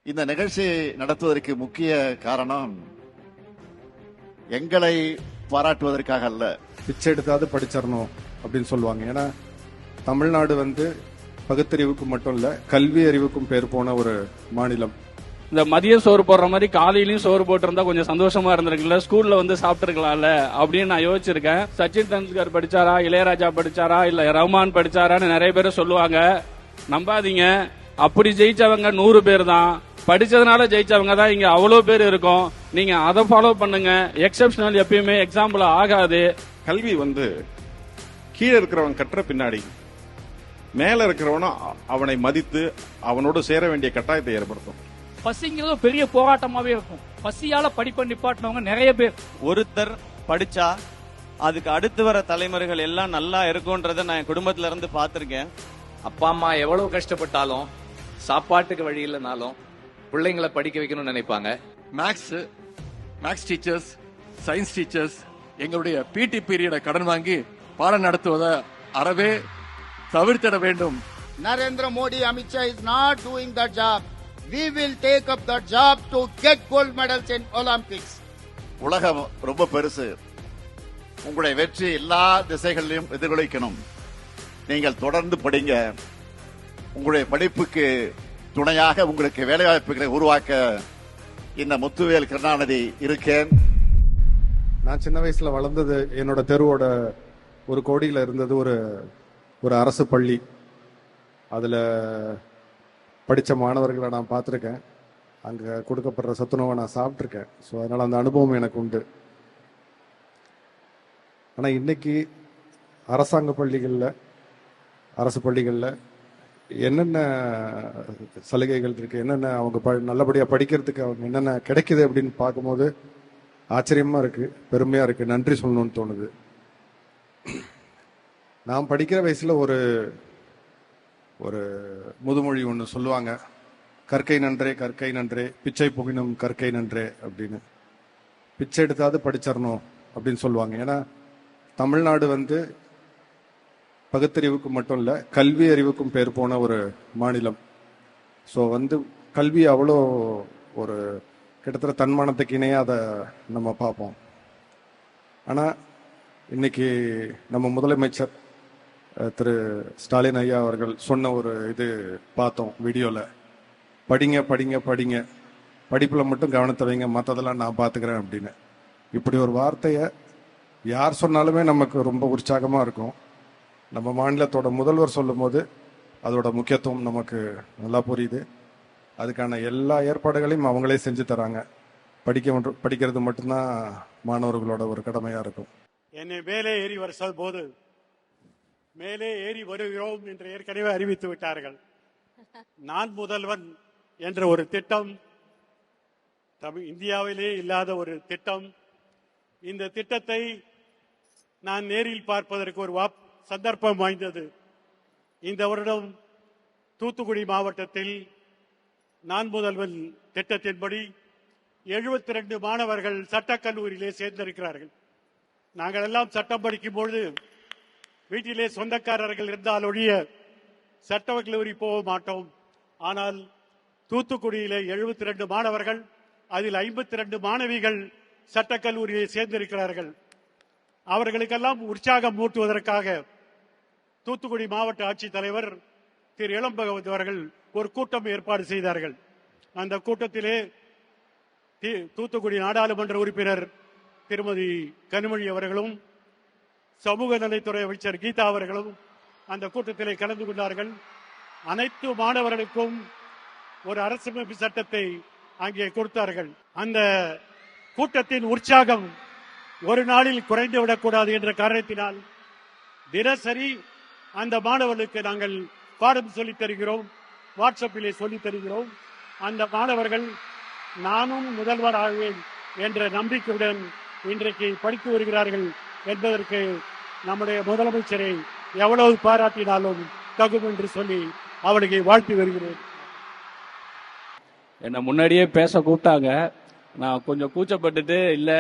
இந்த நிகழ்ச்சி நடத்துவதற்கு முக்கிய காரணம் எங்களை பாராட்டுவதற்காக அல்ல. பிச்சை எடுத்தாவது படிச்சிடணும் அப்படின்னு சொல்லுவாங்க. ஏன்னா தமிழ்நாடு பகுத்தறிவுக்கு மட்டும் இல்ல, கல்வி அறிவுக்கும் பேர் போன ஒரு மாநிலம். இந்த மதிய சோறு போடுற மாதிரி காலையிலயும் சோறு போட்டிருந்தா கொஞ்சம் சந்தோஷமா இருந்திருக்குல்ல, ஸ்கூல்ல சாப்பிட்டுருக்கலாம்ல அப்படின்னு நான் யோசிச்சிருக்கேன். சச்சின் டெண்டுல்கர் படிச்சாரா, இளையராஜா படிச்சாரா, இல்ல ரஹ்மான் படிச்சாரான்னு நிறைய பேர் சொல்லுவாங்க. நம்பாதீங்க, அப்படி ஜெயிச்சவங்க 100 பேர் தான். படிச்சதுனால ஜெயிச்சவங்க தான் இங்க அவ்வளவு பேர் இருக்கும். நீங்க அதை ஃபாலோ பண்ணுங்க. எக்ஸப்ஷனல் எப்பயுமே எக்ஸாம்பிள் ஆகாது. கல்வி கீழே இருக்கிறவன் கற்ற பின்னாடி மேல இருக்கிறவனும் அவனை மதித்து அவனோடு சேர வேண்டிய கட்டாயத்தை ஏற்படுத்தும். பசிங்கிறது பெரிய போராட்டமாவே இருக்கும். பசியால படிப்பை நிப்பாட்டினவங்க நிறைய பேர். ஒருத்தர் படிச்சா அதுக்கு அடுத்து வர தலைமுறைகள் எல்லாம் நல்லா இருக்கும்ன்றத நான் என் குடும்பத்துல இருந்து பாத்திருக்கேன். அப்பா அம்மா எவ்வளவு கஷ்டப்பட்டாலும் சாப்பாட்டுக்கு வழி இல்லைனாலும் பிள்ளைங்களை படிக்க வைக்கணும்னு நினைப்பாங்க. மேக்ஸ் டீச்சர்ஸ், சயின்ஸ் டீச்சர்ஸ் எங்களுடைய பிடி பீரியடை கடன் வாங்கி பாடம் நடத்துவதை அறவே தவிர்த்திட வேண்டும். Narendra Modi, Amit Shah is not doing that job. We will take up that job to get gold medals in Olympics. உலகம் ரொம்ப பெருசு. உங்களுடைய வெற்றி எல்லா திசைகளிலும் எதிர்கொள்ளிக்கணும். நீங்கள் தொடர்ந்து படிங்க. உங்களுடைய படிப்புக்கு துணையாக உங்களுக்கு வேலைவாய்ப்புகளை உருவாக்க இந்த முத்துவேல் கருணாநிதி இருக்கேன். நான் சின்ன வயசுல வளர்ந்தது என்னோட தெருவோட ஒரு கோடியில இருந்தது ஒரு அரசு பள்ளி. அதுல படிச்ச மாணவர்களை நான் பார்த்துருக்கேன். அங்க கொடுக்கப்படுற சத்துணவை நான் சாப்பிட்ருக்கேன். ஸோ அதனால அந்த அனுபவம் எனக்கு உண்டு. ஆனா இன்னைக்கு அரசாங்க பள்ளிகள்ல, அரசு பள்ளிகள்ல என்னென்ன சலுகைகள் இருக்கு, என்னென்ன அவங்க நல்லபடியா படிக்கிறதுக்கு அவங்க என்னென்ன கிடைக்குது அப்படின்னு பார்க்கும்போது ஆச்சரியமா இருக்கு, பெருமையா இருக்கு, நன்றி சொல்லணும்னு தோணுது. நான் படிக்கிற வயசுல ஒரு முதுமொழி ஒன்று சொல்லுவாங்க, கற்கை நன்றே கற்கை நன்றே பிச்சை புகினும் கற்கை நன்றே அப்படின்னு. பிச்சை எடுத்தாவது படிச்சிடணும் அப்படின்னு சொல்லுவாங்க. ஏன்னா தமிழ்நாடு பகுத்தறிவுக்கு மட்டும் இல்ல, கல்வி அறிவுக்கும் பேர் போன ஒரு மாநிலம். ஸோ கல்வி அவ்வளோ ஒரு கிட்டத்தட்ட தன்மானத்துக்கு இணையாக அதை நம்ம பார்ப்போம். ஆனால் இன்னைக்கு நம்ம முதலமைச்சர் திரு ஸ்டாலின் ஐயா அவர்கள் சொன்ன ஒரு இது பார்த்தோம் வீடியோவில், படிங்க படிங்க படிங்க, படிப்பில் மட்டும் கவனத்தை வைங்க, மற்றதெல்லாம் நான் பார்த்துக்கிறேன் அப்படின்னு. இப்படி ஒரு வார்த்தையை யார் சொன்னாலுமே நமக்கு ரொம்ப உற்சாகமாக இருக்கும். நம்ம மாநிலத்தோட முதல்வர் சொல்லும் போது அதோட முக்கியத்துவம் நமக்கு நல்லா புரியுது. அதுக்கான எல்லா ஏற்பாடுகளையும் அவங்களே செஞ்சு தராங்க. படிக்கிறது மட்டும்தான் மாணவர்களோட ஒரு கடமையா இருக்கும். என்னை மேலே ஏறி வர போது மேலே ஏறி வருகிறோம் என்று ஏற்கனவே அறிவித்து விட்டார்கள். நான் முதல்வன் என்ற ஒரு திட்டம் இந்தியாவிலே இல்லாத ஒரு திட்டம். இந்த திட்டத்தை நான் நேரில் பார்ப்பதற்கு ஒரு சந்தர்ப்பம் வாய்ந்தது. இந்த வருடம் தூத்துக்குடி மாவட்டத்தில் நான் முதல்வன் திட்டத்தின்படி 72 மாணவர்கள் சட்டக்கல்லூரியிலே சேர்ந்திருக்கிறார்கள். நாங்கள் எல்லாம் சட்டம் படிக்கும் பொழுது வீட்டிலே சொந்தக்காரர்கள் இருந்தால் ஒழிய சட்டக்கல்லூரி போக மாட்டோம். ஆனால் தூத்துக்குடியிலே 72 மாணவர்கள், அதில் 52 மாணவிகள் சட்டக்கல்லூரியை சேர்ந்திருக்கிறார்கள். அவர்களுக்கெல்லாம் உற்சாகம் மூட்டுவதற்காக தூத்துக்குடி மாவட்ட ஆட்சித்தலைவர் திரு இளம்பகவத் அவர்கள் ஒரு கூட்டம் ஏற்பாடு செய்தார்கள். அந்த கூட்டத்திலே தூத்துக்குடி நாடாளுமன்ற உறுப்பினர் திருமதி கனிமொழி அவர்களும் சமூக நலத்துறை அமைச்சர் கீதா அவர்களும் அந்த கூட்டத்திலே கலந்து கொண்டார்கள். அனைத்து மாணவர்களுக்கும் ஒரு அரசியலமைப்பு சட்டத்தை அங்கே கொடுத்தார்கள். அந்த கூட்டத்தின் உற்சாகம் ஒரு நாளில் குறைந்து விடக்கூடாது என்ற காரணத்தினால் தினசரி அந்த மாணவர்களுக்கு நாங்கள் பாடம் சொல்லித் தருகிறோம், வாட்ஸ்அப்பிலே சொல்லித் தருகிறோம். அந்த மாணவர்கள் நானும் முதல்வர் ஆவேன் என்ற நம்பிக்கையுடன் இன்றைக்கு படித்து வருகிறார்கள் என்பதற்கு நம்முடைய முதலமைச்சரை எவ்வளவு பாராட்டினாலும் தகும் என்று சொல்லி அவளுக்கு வாழ்த்து வருகிறேன். என்ன முன்னாடியே பேச கூப்பிட்டாங்க. நான் கொஞ்சம் கூச்சப்பட்டுட்டு இல்ல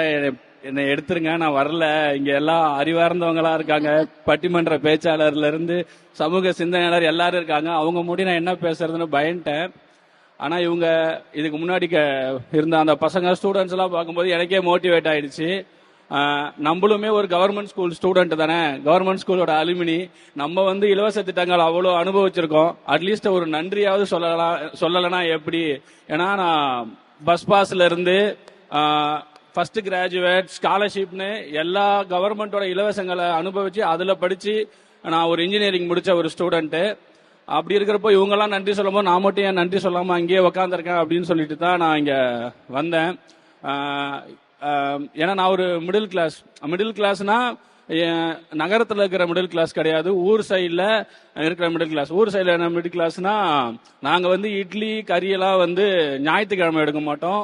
என்னை எடுத்துருங்க, நான் வரல, இங்க எல்லாம் அறிவார்ந்தவங்களா இருக்காங்க, பட்டிமன்ற பேச்சாளர்ல இருந்து சமூக சிந்தனையாளர் எல்லாரும் இருக்காங்க, அவங்க முடி நான் என்ன பேசுறதுன்னு பயன்ட்டேன். ஆனா இவங்க இதுக்கு முன்னாடி இருந்த அந்த பசங்க ஸ்டூடெண்ட்ஸ் எல்லாம் பார்க்கும்போது எனக்கே மோட்டிவேட் ஆயிடுச்சு. நம்மளுமே ஒரு கவர்மெண்ட் ஸ்கூல் ஸ்டூடெண்ட் தானே, கவர்மெண்ட் ஸ்கூலோட அலுமினி. நம்ம வந்து இலவச திட்டங்கள் அவ்வளோ அனுபவிச்சிருக்கோம். அட்லீஸ்ட் ஒரு நன்றியாவது சொல்லலைன்னா எப்படி? ஏன்னா நான் பஸ் பாஸ்ல இருந்து ஃபர்ஸ்ட் கிராஜுவேட் ஸ்காலர்ஷிப்னு எல்லா கவர்மெண்டோட இலவசங்களை அனுபவிச்சு அதுல படிச்சு நான் ஒரு இன்ஜினியரிங் முடிச்ச ஒரு ஸ்டூடெண்ட். அப்படி இருக்கிறப்போ இவங்கெல்லாம் நன்றி சொல்லும்போது நான் மட்டும் ஏன் நன்றி சொல்லாம அங்கேயே உக்காந்துருக்கேன் அப்படின்னு சொல்லிட்டு தான் நான் இங்க வந்தேன். ஏன்னா நான் ஒரு மிடில் கிளாஸ்னா நகரத்தில் இருக்கிற மிடில் கிளாஸ் கிடையாது, ஊர் சைடில் இருக்கிற மிடில் கிளாஸ். ஊர் சைடில் என்ன மிடில் கிளாஸ்னா, நாங்கள் வந்து இட்லி கறியெல்லாம் வந்து ஞாயிற்றுக்கிழமை எடுக்க மாட்டோம்,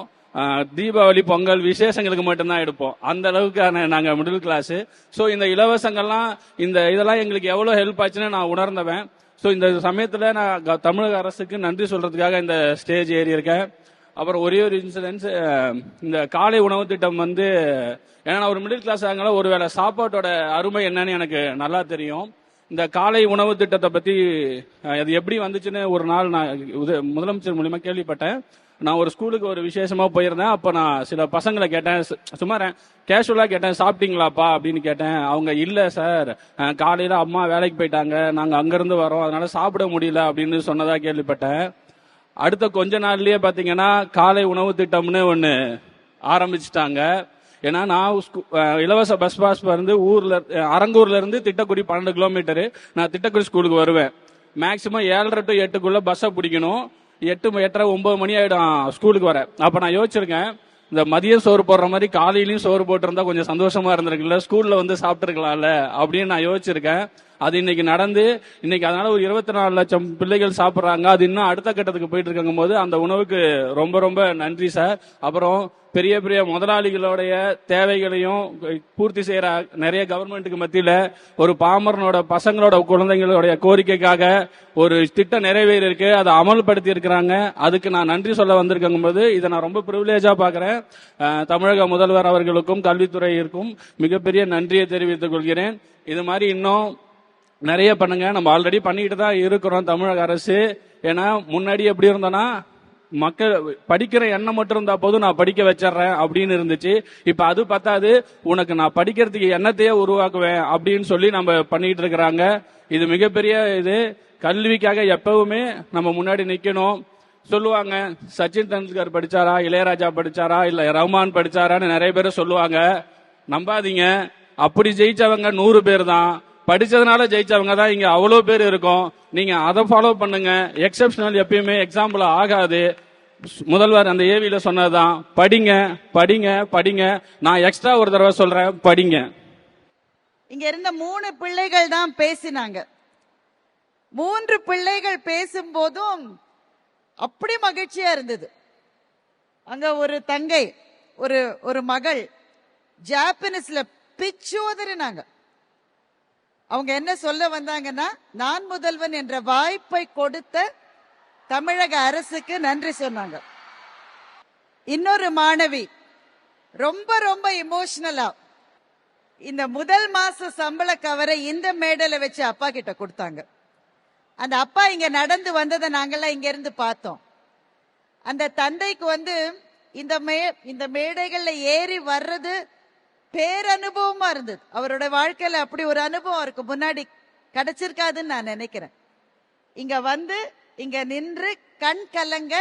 தீபாவளி பொங்கல் விசேஷங்களுக்கு மட்டும்தான் எடுப்போம். அந்த அளவுக்கான நாங்கள் மிடில் கிளாஸ். ஸோ இந்த இலவசங்கள்லாம் இதெல்லாம் எங்களுக்கு எவ்வளோ ஹெல்ப் ஆச்சுன்னு நான் உணர்ந்தவன். ஸோ இந்த சமயத்தில் நான் தமிழக அரசுக்கு நன்றி சொல்றதுக்காக இந்த ஸ்டேஜ் ஏறி இருக்கேன். அப்புறம் ஒரே ஒரு இன்சிடென்ட்ஸ், இந்த காலை உணவு திட்டம் வந்து, ஏன்னா நான் ஒரு மிடில் கிளாஸ் ஆகல, ஒருவேளை சாப்பாட்டோட அருமை என்னன்னு எனக்கு நல்லா தெரியும். இந்த காலை உணவு திட்டத்தை பத்தி அது எப்படி வந்துச்சுன்னு ஒரு நாள் நான் முதலமைச்சர் மூலியமா கேள்விப்பட்டேன். நான் ஒரு ஸ்கூலுக்கு ஒரு விசேஷமா போயிருந்தேன். அப்ப நான் சில பசங்களை கேட்டேன், சும்மா கேஷுவலா கேட்டேன், சாப்பிட்டீங்களாப்பா அப்படின்னு கேட்டேன். அவங்க இல்ல சார், காலையில அம்மா வேலைக்கு போயிட்டாங்க, நாங்க அங்கிருந்து வரோம், அதனால சாப்பிட முடியல அப்படின்னு சொன்னதா கேள்விப்பட்டேன். அடுத்த கொஞ்ச நாள்லயே பாத்தீங்கன்னா காலை உணவு திட்டம்னு ஒண்ணு ஆரம்பிச்சுட்டாங்க. ஏன்னா நான் இலவச பஸ் பாஸ் வந்து அரங்கூர்ல இருந்து திட்டக்குடி 12 கிலோமீட்டரு. நான் திட்டக்குடி ஸ்கூலுக்கு வருவேன். மேக்சிமம் 7:30 to 8 பஸ்ஸை பிடிக்கணும். 8, 8:30, 9 மணி ஆயிடும் ஸ்கூலுக்கு வர. அப்ப நான் யோசிச்சிருக்கேன், இந்த மதியம் சோறு போடுற மாதிரி காலையிலயும் சோறு போட்டிருந்தா கொஞ்சம் சந்தோஷமா இருந்திருக்குல்ல, ஸ்கூல்ல வந்து சாப்பிட்டுருக்கலாம்ல அப்படின்னு நான் யோசிச்சிருக்கேன். அது இன்னைக்கு நடந்து இன்னைக்கு அதனால ஒரு 24 லட்சம் பிள்ளைகள் சாப்பிட்றாங்க. அது இன்னும் அடுத்த கட்டத்துக்கு போயிட்டு இருக்காங்க போது அந்த உணவுக்கு ரொம்ப ரொம்ப நன்றி சார். அப்புறம் பெரிய பெரிய முதலாளிகளுடைய தேவைகளையும் பூர்த்தி செய்யற நிறைய கவர்மெண்ட்டுக்கு மத்தியில ஒரு பாமரனோட பசங்களோட குழந்தைங்களுடைய கோரிக்கைக்காக ஒரு திட்டம் நிறைவேறி இருக்கு, அதை அமல்படுத்தி இருக்கிறாங்க. அதுக்கு நான் நன்றி சொல்ல வந்திருக்கும் போது இதை நான் ரொம்ப பிரிவிலேஜா பாக்குறேன். தமிழக முதல்வர் அவர்களுக்கும் கல்வித்துறையிற்கும் மிகப்பெரிய நன்றியை தெரிவித்துக் கொள்கிறேன். இது மாதிரி இன்னும் நிறைய பண்ணுங்க. நம்ம ஆல்ரெடி பண்ணிட்டு தான் இருக்கிறோம் தமிழக அரசு. ஏன்னா முன்னாடி எப்படி இருந்தோம்னா, மக்கள் படிக்கிற எண்ணம் மட்டும் இருந்தா போதும், நான் படிக்க வச்சிடறேன் அப்படின்னு இருந்துச்சு. இப்ப அது பத்தாது, உனக்கு நான் படிக்கிறதுக்கு எண்ணத்தையே உருவாக்குவேன் அப்படின்னு சொல்லி நம்ம பண்ணிட்டு இருக்கிறாங்க. இது மிகப்பெரிய இது. கல்விக்காக எப்பவுமே நம்ம முன்னாடி நிக்கணும். சொல்லுவாங்க, சச்சின் டெண்டுல்கர் படிச்சாரா, இளையராஜா படிச்சாரா, இல்ல ரஹ்மான் படிச்சாரான்னு நிறைய பேர் சொல்லுவாங்க. நம்பாதீங்க, அப்படி ஜெயிச்சவங்க 100 பேர் தான். படிச்சதுனால ஜெயிச்சவங்க தான் இங்க அவ்வளவு பேர் இருக்கும். நீங்க அதை ஃபாலோ பண்ணுங்க. எக்ஸப்ஷனல் எப்பயுமே எக்ஸாம்பிள் ஆகாது. முதல்வர் அந்த ஏவில சொன்னதுதான், படிங்க படிங்க படிங்க. நான் எக்ஸ்ட்ரா ஒரு தடவை சொல்றேன், படிங்க. இங்க இருந்த 3 பிள்ளைகள் தான் பேசினாங்க. 3 பிள்ளைகள் பேசும்போதும் அப்படி மகிழ்ச்சியா இருந்தது. அங்க ஒரு தங்கை, ஒரு மகள் ஜாப்பனீஸ்ல பிச்சோதறினாங்க. அவங்க என்ன சொல்ல வந்தாங்கன்னா, நான் முதல்வன் என்ற வாய்ப்பை கொடுத்த தமிழக அரசுக்கு நன்றி சொன்னாங்க. இன்னொரு மாணவி ரொம்ப ரொம்ப இமோஷனலா இந்த முதல் மாச சம்பள கவரை இந்த மேடையில வச்சு அப்பா கிட்ட கொடுத்தாங்க. அந்த அப்பா இங்க நடந்து வந்ததை நாங்கெல்லாம் இங்க இருந்து பார்த்தோம். அந்த தந்தைக்கு வந்து இந்த மேடைகள்ல ஏறி வர்றது பேரனுபவமா இருந்தது. அவரோட வாழ்க்கையில அப்படி ஒரு அனுபவம் அவருக்கு முன்னாடி கிடைச்சிருக்காதுன்னு நான் நினைக்கிறேன். இங்க வந்து இங்க நின்று கண் கலங்க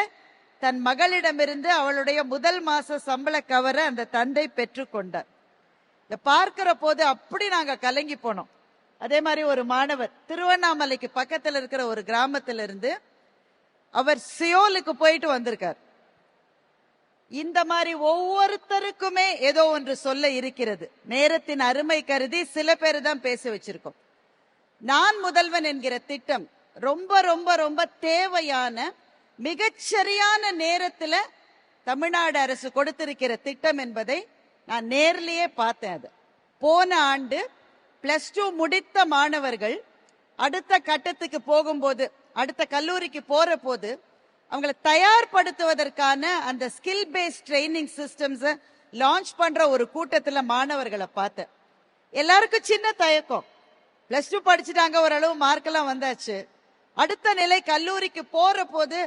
தன் மகளிடமிருந்து அவளுடைய முதல் மாச சம்பள கவரை அந்த தந்தை பெற்றுக்கொண்டார். இத பார்க்கிற போது அப்படி நாங்க கலங்கி போனோம். அதே மாதிரி ஒரு மாணவர் திருவண்ணாமலைக்கு பக்கத்துல இருக்கிற ஒரு கிராமத்துல இருந்து அவர் சியோலுக்கு போயிட்டு வந்திருக்கார். இந்த மாதிரி ஒவ்வொருத்தருக்குமே ஏதோ ஒன்று சொல்ல இருக்கிறது. நேரத்தின் அருமை கருதி சில பேர் தான் பேச வச்சிருக்கோம். நான் முதல்வன் என்கிற திட்டம் ரொம்ப ரொம்ப ரொம்ப தேவையான, மிகச்சரியான நேரத்துல தமிழ்நாடு அரசு கொடுத்திருக்கிற திட்டம் என்பதை நான் நேர்லயே பார்த்தேன். அது போன ஆண்டு +2 முடித்த மாணவர்கள் அடுத்த கட்டத்துக்கு போகும்போது, அடுத்த கல்லூரிக்கு போற போது அவங்களை தயார்படுத்துவதற்கான அந்த skill paste training systems launch பண்ற ஒரு கூட்டத்துல மாணவர்களை பார்த்தேன். எல்லாருக்கும் சின்ன தயக்கம். +2 படிச்சுட்டாங்க, ஓரளவு மார்க் எல்லாம் வந்தாச்சு. அடுத்த நிலை கல்லூரிக்கு போற போது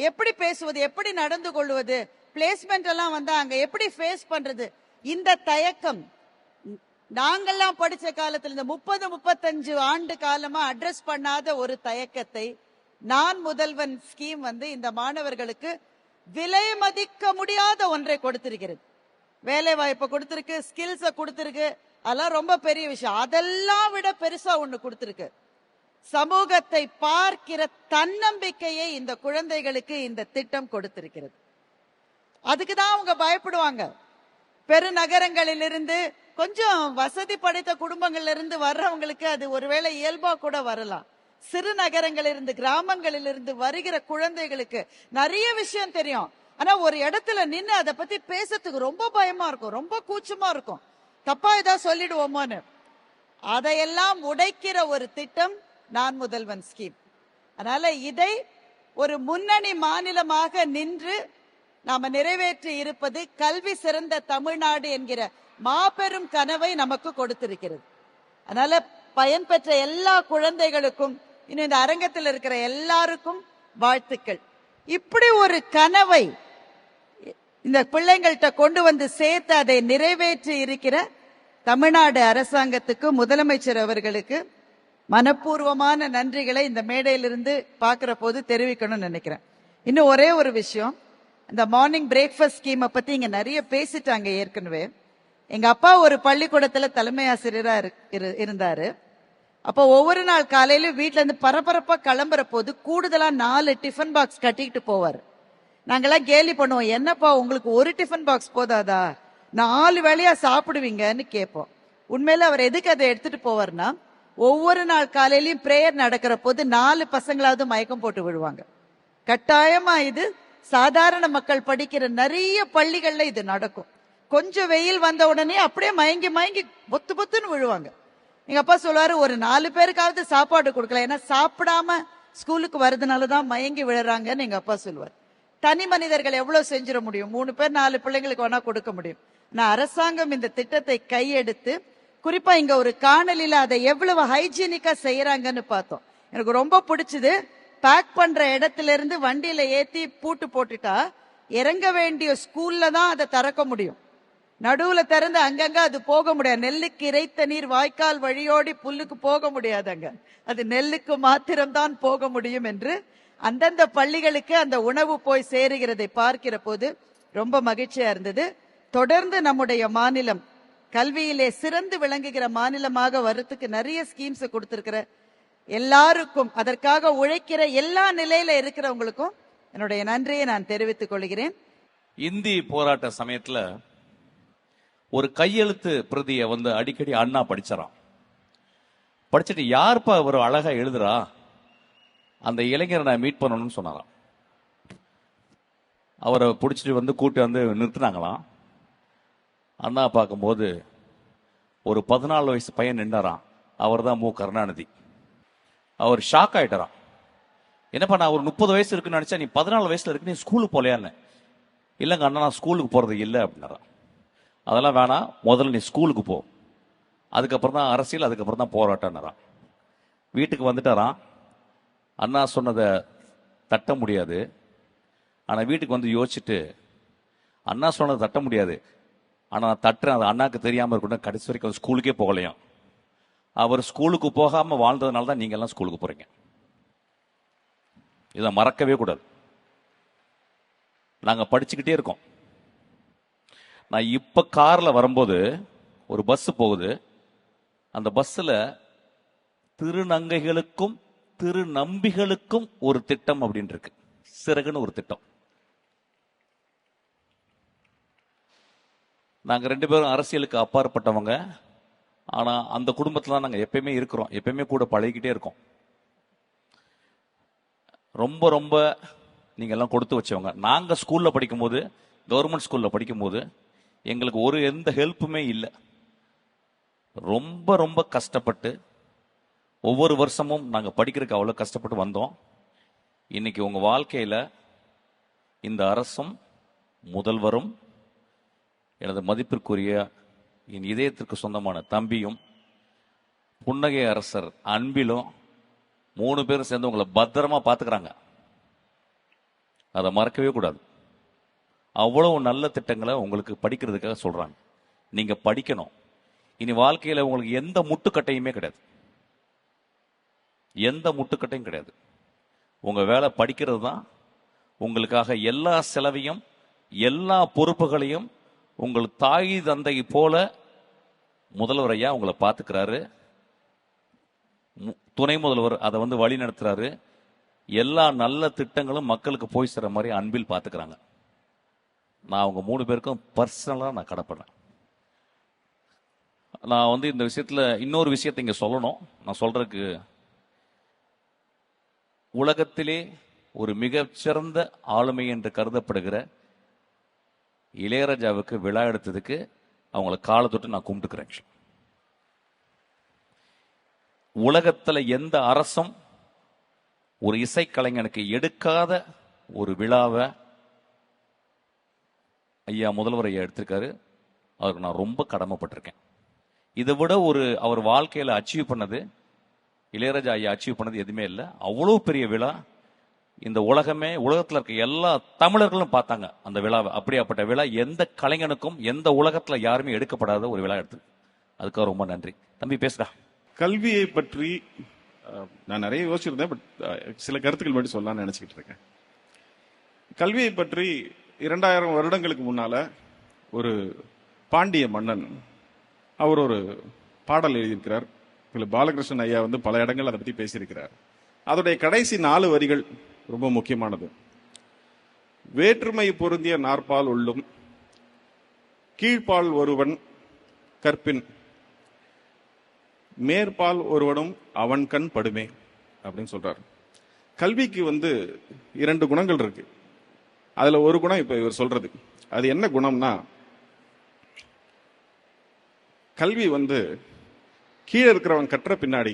எப்படி பேசுவது, எப்படி நடந்து கொள்வது, பிளேஸ்மெண்ட் எல்லாம் வந்தா அங்க எப்படி ஃபேஸ் பண்றது, இந்த தயக்கம் நாங்கெல்லாம் படிச்ச காலத்துல இந்த 30-35 ஆண்டு காலமா அட்ரஸ் பண்ணாத ஒரு தயக்கத்தை நான் முதல்வன் ஸ்கீம் இந்த மாணவர்களுக்கு விலை மதிக்க முடியாத ஒன்றை கொடுத்திருக்கிறது. வேலை வாய்ப்பை கொடுத்திருக்கு, ஸ்கில்ஸ கொடுத்திருக்கு, அதெல்லாம் ரொம்ப பெரிய விஷயம். அதெல்லாம் விட பெருசா ஒண்ணு கொடுத்திருக்கு, சமூகத்தை பார்க்கிற தன்னம்பிக்கையை இந்த குழந்தைகளுக்கு இந்த திட்டம் கொடுத்திருக்கிறது. அதுக்குதான் அவங்க பயப்படுவாங்க. பெருநகரங்களிலிருந்து கொஞ்சம் வசதி படைத்த குடும்பங்கள்ல இருந்து வர்றவங்களுக்கு அது ஒருவேளை இயல்பா கூட வரலாம். சிறு நகரங்களிலிருந்து, கிராமங்களிலிருந்து வருகிற குழந்தைகளுக்கு நிறைய விஷயம் தெரியும். ஆனா ஒரு இடத்துல நின்று அதை பத்தி பேசுறதுக்கு ரொம்ப பயமா இருக்கும், ரொம்ப கூச்சமா இருக்கும், தப்பா ஏதாவது சொல்லிடுவோமோன்னு. அதையெல்லாம் உடைக்கிற ஒரு திட்டம் நான் முதல்வன் ஸ்கீம். அதனால இதை ஒரு முன்னணி மாநிலமாக நின்று நாம நிறைவேற்றி இருப்பது கல்வி சிறந்த தமிழ்நாடு என்கிற மாபெரும் கனவை நமக்கு கொடுத்திருக்கிறது. அதனால பயன்பெற்ற எல்லா குழந்தைகளுக்கும், இன்னும் இந்த அரங்கத்தில் இருக்கிற எல்லாருக்கும் வாழ்த்துக்கள். இப்படி ஒரு கனவை இந்த பிள்ளைங்கள்ட்ட கொண்டு வந்து சேர்த்து அதை நிறைவேற்றி இருக்கிற தமிழ்நாடு அரசாங்கத்துக்கு, முதலமைச்சர் அவர்களுக்கு மனப்பூர்வமான நன்றிகளை இந்த மேடையிலிருந்து பார்க்கிற போது தெரிவிக்கணும்னு நினைக்கிறேன். இன்னும் ஒரே ஒரு விஷயம், இந்த மார்னிங் பிரேக்ஃபாஸ்ட் ஸ்கீமை பத்தி இங்க நிறைய பேசிட்டாங்க ஏற்கனவே. எங்க அப்பா ஒரு பள்ளிக்கூடத்துல தலைமை ஆசிரியரா இருந்தாரு. அப்போ ஒவ்வொரு நாள் காலையிலும் வீட்டுல இருந்து பரபரப்பா கிளம்புற போது கூடுதலா 4 டிஃபன் பாக்ஸ் கட்டிக்கிட்டு போவார். நாங்கெல்லாம் கேலி பண்ணுவோம், என்னப்பா உங்களுக்கு ஒரு டிஃபன் பாக்ஸ் போதாதா, 4 வேளையா சாப்பிடுவீங்கன்னு கேட்போம். உண்மையில அவர் எதுக்கு அதை எடுத்துட்டு போவார்னா, ஒவ்வொரு நாள் காலையிலயும் பிரேயர் நடக்கிற போது 4 பசங்களாவது மயக்கம் போட்டு விழுவாங்க. கட்டாயமா இது சாதாரண மக்கள் படிக்கிற நிறைய பள்ளிகள்ல இது நடக்கும். கொஞ்சம் வெயில் வந்த உடனே அப்படியே மயங்கி மயங்கி பொத்து பொத்துன்னு விழுவாங்க. எங்க அப்பா சொல்லுவாரு, ஒரு 4 பேருக்காவது சாப்பாடு கொடுக்கல, ஏன்னா சாப்பிடாம ஸ்கூலுக்கு வர்றதுனாலதான் மயங்கி விழுறாங்கன்னு எங்க அப்பா சொல்லுவார். தனி மனிதர்கள் எவ்வளவு செஞ்சிட முடியும், 3 பேர் 4 பிள்ளைங்களுக்கு வேணா கொடுக்க முடியும். நான் அரசாங்கம் இந்த திட்டத்தை கையெடுத்து, குறிப்பா இங்க ஒரு காணொலியில அதை எவ்வளவு ஹைஜீனிக்கா செய்யறாங்கன்னு பார்த்தோம். எனக்கு ரொம்ப பிடிச்சது, பேக் பண்ற இடத்துல இருந்து வண்டியில ஏத்தி பூட்டு போட்டுட்டா இறங்க வேண்டிய ஸ்கூல்ல தான் அதை திறக்க முடியும். நடுவுல திறந்து அங்கங்க அது போக முடியாது. நெல்லுக்கு இறைத்த நீர் வாய்க்கால் வழியோடி புல்லுக்கு போக முடியாதுங்க, அது நெல்லுக்கு மாத்திரம்தான் போக முடியும் என்று அந்தந்த பள்ளிகளுக்கு அந்த உணவு போய் சேருகிறதை பார்க்கிற போது ரொம்ப மகிழ்ச்சியா இருந்தது. தொடர்ந்து நம்முடைய மாநிலம் கல்வியிலே சிறந்து விளங்குகிற மாநிலமாக வர்றதுக்கு நிறைய ஸ்கீம்ஸ் கொடுத்திருக்கிற எல்லாருக்கும், அதற்காக உழைக்கிற எல்லா நிலையில இருக்கிறவங்களுக்கும் என்னுடைய நன்றியை நான் தெரிவித்துக் கொள்கிறேன். இந்தி போராட்ட சமயத்துல ஒரு கையெழுத்து பிரதியை அடிக்கடி அண்ணா படிச்சாராம். படிச்சுட்டு யாருப்பா ஒரு அழகா எழுதுறா, அந்த இளைஞரை நான் மீட் பண்ணணும்னு சொன்னாராம். அவரை பிடிச்சிட்டு கூட்டி நிறுத்தினாங்களாம். அண்ணா பார்க்கும்போது ஒரு 14 வயசு பையன் நின்றாராம். அவர் தான் மு. கருணாநிதி. அவர் ஷாக் ஆயிட்டாராம். என்னப்பா, நான் ஒரு 30 வயசு இருக்குன்னு நினைச்சா, நீ 14 வயசுல இருக்கு, நீ ஸ்கூலுக்கு போலையான்னு. இல்லைங்க அண்ணா, நான் ஸ்கூலுக்கு போறது இல்லை அப்படின்னாராம். அதெல்லாம் வேணாம், முதல்ல நீ ஸ்கூலுக்கு போ, அதுக்கப்புறம் தான் அரசியல், அதுக்கப்புறம் தான் போராட்டம்னாராம். வீட்டுக்கு வந்துட்டாராம். அண்ணா சொன்னதை தட்ட முடியாது. ஆனா வீட்டுக்கு யோசிச்சுட்டு, அண்ணா சொன்னதை தட்ட முடியாது, ஆனா நான் தட்டுறேன், அது அண்ணாக்கு தெரியாம இருக்கட்டும், கடைசி வரைக்கும் ஸ்கூலுக்கே போகலையும். அவர் ஸ்கூலுக்கு போகாம வாழ்ந்ததுனால தான் நீங்க எல்லாம் ஸ்கூலுக்கு போறீங்க. இதை மறக்கவே கூடாது. நாங்க படிச்சுக்கிட்டே இருக்கோம். நான் இப்ப கார்ல வரும்போது ஒரு பஸ் போகுது. அந்த பஸ்ல திருநங்கைகளுக்கும் திருநம்பிகளுக்கும் ஒரு திட்டம் அப்படின்னு இருக்கு, சிறகுன்னு ஒரு திட்டம். நாங்க 2 பேரும் அரசியலுக்கு அப்பாற்பட்டவங்க. ஆனா அந்த குடும்பத்துல நாங்க எப்பயுமே இருக்கிறோம், எப்பயுமே கூட பழகிக்கிட்டே இருக்கோம். ரொம்ப ரொம்ப நீங்க எல்லாம் கொடுத்து வச்சவங்க. நாங்க ஸ்கூல்ல படிக்கும் போது, கவர்மெண்ட் ஸ்கூல்ல படிக்கும் போது எங்களுக்கு எந்த ஹெல்ப்புமே இல்லை. ரொம்ப ரொம்ப கஷ்டப்பட்டு ஒவ்வொரு வருஷமும் நாங்க படிக்கிறதுக்கு அவ்வளவு கஷ்டப்பட்டு வந்தோம். இன்னைக்கு உங்க வாழ்க்கையில இந்த அரசும் முதல்வரும் எனது மதிப்பிற்குரிய என் இதயத்திற்கு சொந்தமான தம்பியும் புன்னகை அரசர் அன்பிலும் 3 பேரும் சேர்ந்து உங்களை பத்திரமா பாத்துக்கிறாங்க. அதை மறக்கவே கூடாது. அவ்வளவு நல்ல திட்டங்களை உங்களுக்கு படிக்கிறதுக்காக சொல்றாங்க. நீங்க படிக்கணும். இனி வாழ்க்கையில உங்களுக்கு எந்த முட்டுக்கட்டையுமே கிடையாது, எந்த முட்டுக்கட்டையும் கிடையாது. உங்க வேலை படிக்கிறது தான். உங்களுக்காக எல்லா செலவையும் எல்லா பொறுப்புகளையும் உங்கள் தாய் தந்தை போல முதல்வர் ஐயா உங்களை பார்த்துக்கிறாரு. துணை முதல்வர் அதை வழி நடத்துறாரு. எல்லா நல்ல திட்டங்களும் மக்களுக்கு போய் சேர மாதிரி அன்பில் பார்த்துக்கிறாங்க. நான் அவங்க 3 பேருக்கும் பர்சனலா நான் கடப்படுறேன். நான் இந்த விஷயத்துல இன்னொரு விஷயத்தை இங்க சொல்லணும். நான் சொல்றதுக்கு, உலகத்திலே ஒரு மிகச்சிறந்த ஆளுமை என்று கருதப்படுகிற இளையராஜாவுக்கு விழா எடுத்ததுக்கு அவங்களை காலை தொட்டு நான் கும்பிட்டுக்கிறேன். உலகத்துல எந்த அரசும் ஒரு இசைக்கலைஞனுக்கு எடுக்காத ஒரு விழாவை ஐயா முதல்வர் ஐயா எடுத்திருக்காரு. அவருக்கு நான் ரொம்ப கடமைப்பட்டிருக்கேன். இதை விட அவர் வாழ்க்கையில அச்சீவ் பண்ணது, இளையராஜா ஐயா அச்சீவ் பண்ணது எதுவுமே இல்லை. அவ்வளோ பெரிய விழா. இந்த உலகத்துல இருக்க எல்லா தமிழர்களும் பார்த்தாங்க அந்த விழாவை. அப்படியாப்பட்ட விழா எந்த கலைஞனுக்கும் எந்த உலகத்துல யாருமே எடுக்கப்படாத ஒரு விழா எடுத்து, அதுக்காக ரொம்ப நன்றி. தம்பி பேசுடா. கல்வியை பற்றி நான் நிறைய யோசிச்சிருந்தேன். பட் சில கருத்துக்கள் மட்டும் சொல்லலாம்னு நினைச்சுக்கிட்டு இருக்கேன். கல்வியை பற்றி 2000 வருடங்களுக்கு முன்னால ஒரு பாண்டிய மன்னன் அவர் ஒரு பாடல் எழுதியிருக்கிறார். பாலகிருஷ்ணன் ஐயா பல இடங்கள் அதை பத்தி பேசியிருக்கிறார். அதோடைய கடைசி 4 வரிகள் ரொம்ப முக்கியமானது. வேற்றுமை பொருந்திய நாற்பால் உள்ளும் கீழ்ப்பால் ஒருவன் கற்பின் மேற்பால் ஒருவனும் அவன் கண் படுமே அப்படின்னு சொல்றாரு. கல்விக்கு 2 குணங்கள் இருக்கு. அதுல ஒரு குணம் இப்ப இவர் சொல்றது. அது என்ன குணம்னா, கல்வி கீழே இருக்கிறவன் கற்ற பின்னாடி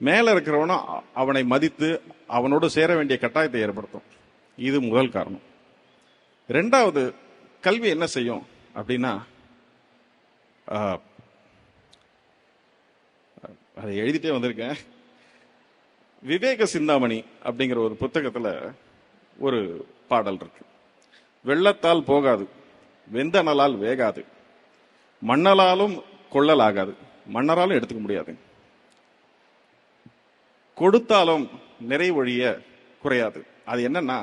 மேல இருக்கிறவனும் அவனை மதித்து அவனோடு சேர வேண்டிய கட்டாயத்தை ஏற்படுத்தும். இது முதல் காரணம். 2வது, கல்வி என்ன செய்யும் அப்படின்னா, அதை எழுதிட்டே வந்திருக்கேன். விவேக சிந்தாமணி அப்படிங்கிற ஒரு புத்தகத்துல ஒரு பாடல் இருக்கு. வெள்ளத்தால் போகாது, வெந்தனலால் வேகாது, மண்ணலாலும் கொள்ளலாகாது, மன்னராலும் எடுத்துக்க முடியாது, கொடுத்தாலும் நிறைவொழிய குறையாது. அது என்னன்னா,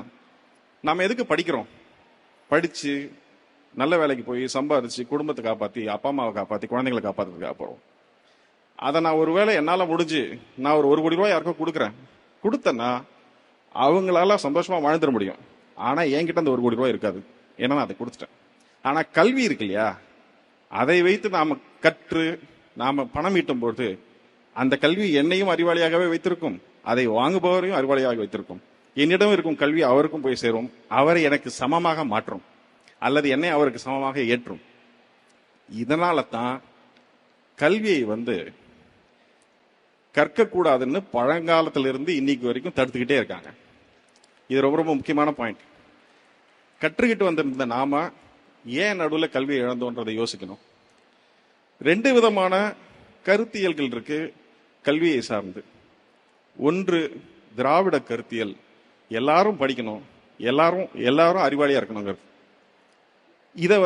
நாம எதுக்கு படிக்கிறோம்? படிச்சு நல்ல வேலைக்கு போய் சம்பாதிச்சு குடும்பத்தை காப்பாத்தி அப்பா அம்மாவை காப்பாத்தி குழந்தைங்களை காப்பாத்துறதுக்காக போறோம். அதை நான் ஒருவேளை என்னால முடிஞ்சு நான் ஒரு 1 கோடி ரூபாய் யாருக்கோ கொடுத்தேன்னா அவங்களால சந்தோஷமா வாழ்ந்துட முடியும். ஆனா என்கிட்ட அந்த 1 கோடி ரூபாய் இருக்காது, ஏன்னா நான் அதை கொடுத்துட்டேன். ஆனா கல்வி இருக்கு இல்லையா, அதை வைத்து நாம கற்று நாம பணம் ஈட்டும் போது அந்த கல்வி என்னையும் அறிவாளியாகவே வைத்திருக்கும், அதை வாங்குபவரையும் அறிவாளியாக வைத்திருக்கும். என்னிடம் இருக்கும் கல்வி அவருக்கும் போய் சேரும், அவரை எனக்கு சமமாக மாற்றும் அல்லது என்னை அவருக்கு சமமாக ஏற்றும். இதனால தான் கல்வியை கற்கக்கூடாதுன்னு பழங்காலத்திலிருந்து இன்னைக்கு வரைக்கும் தடுத்துக்கிட்டே இருக்காங்க. இது ரொம்ப ரொம்ப முக்கியமான பாயிண்ட். கற்றுக்கிட்டு வந்திருந்த நாம ஏன் நடுவில் கல்வியை இழந்தோன்றதை யோசிக்கணும். 2 விதமான கருத்தியல்கள் இருக்கு கல்வியை சார்ந்து. ஒன்று திராவிட கருத்தியல், எல்லாரும் படிக்கணும், எல்லாரும் அறிவாளியா இருக்கணுங்கிறது. இதை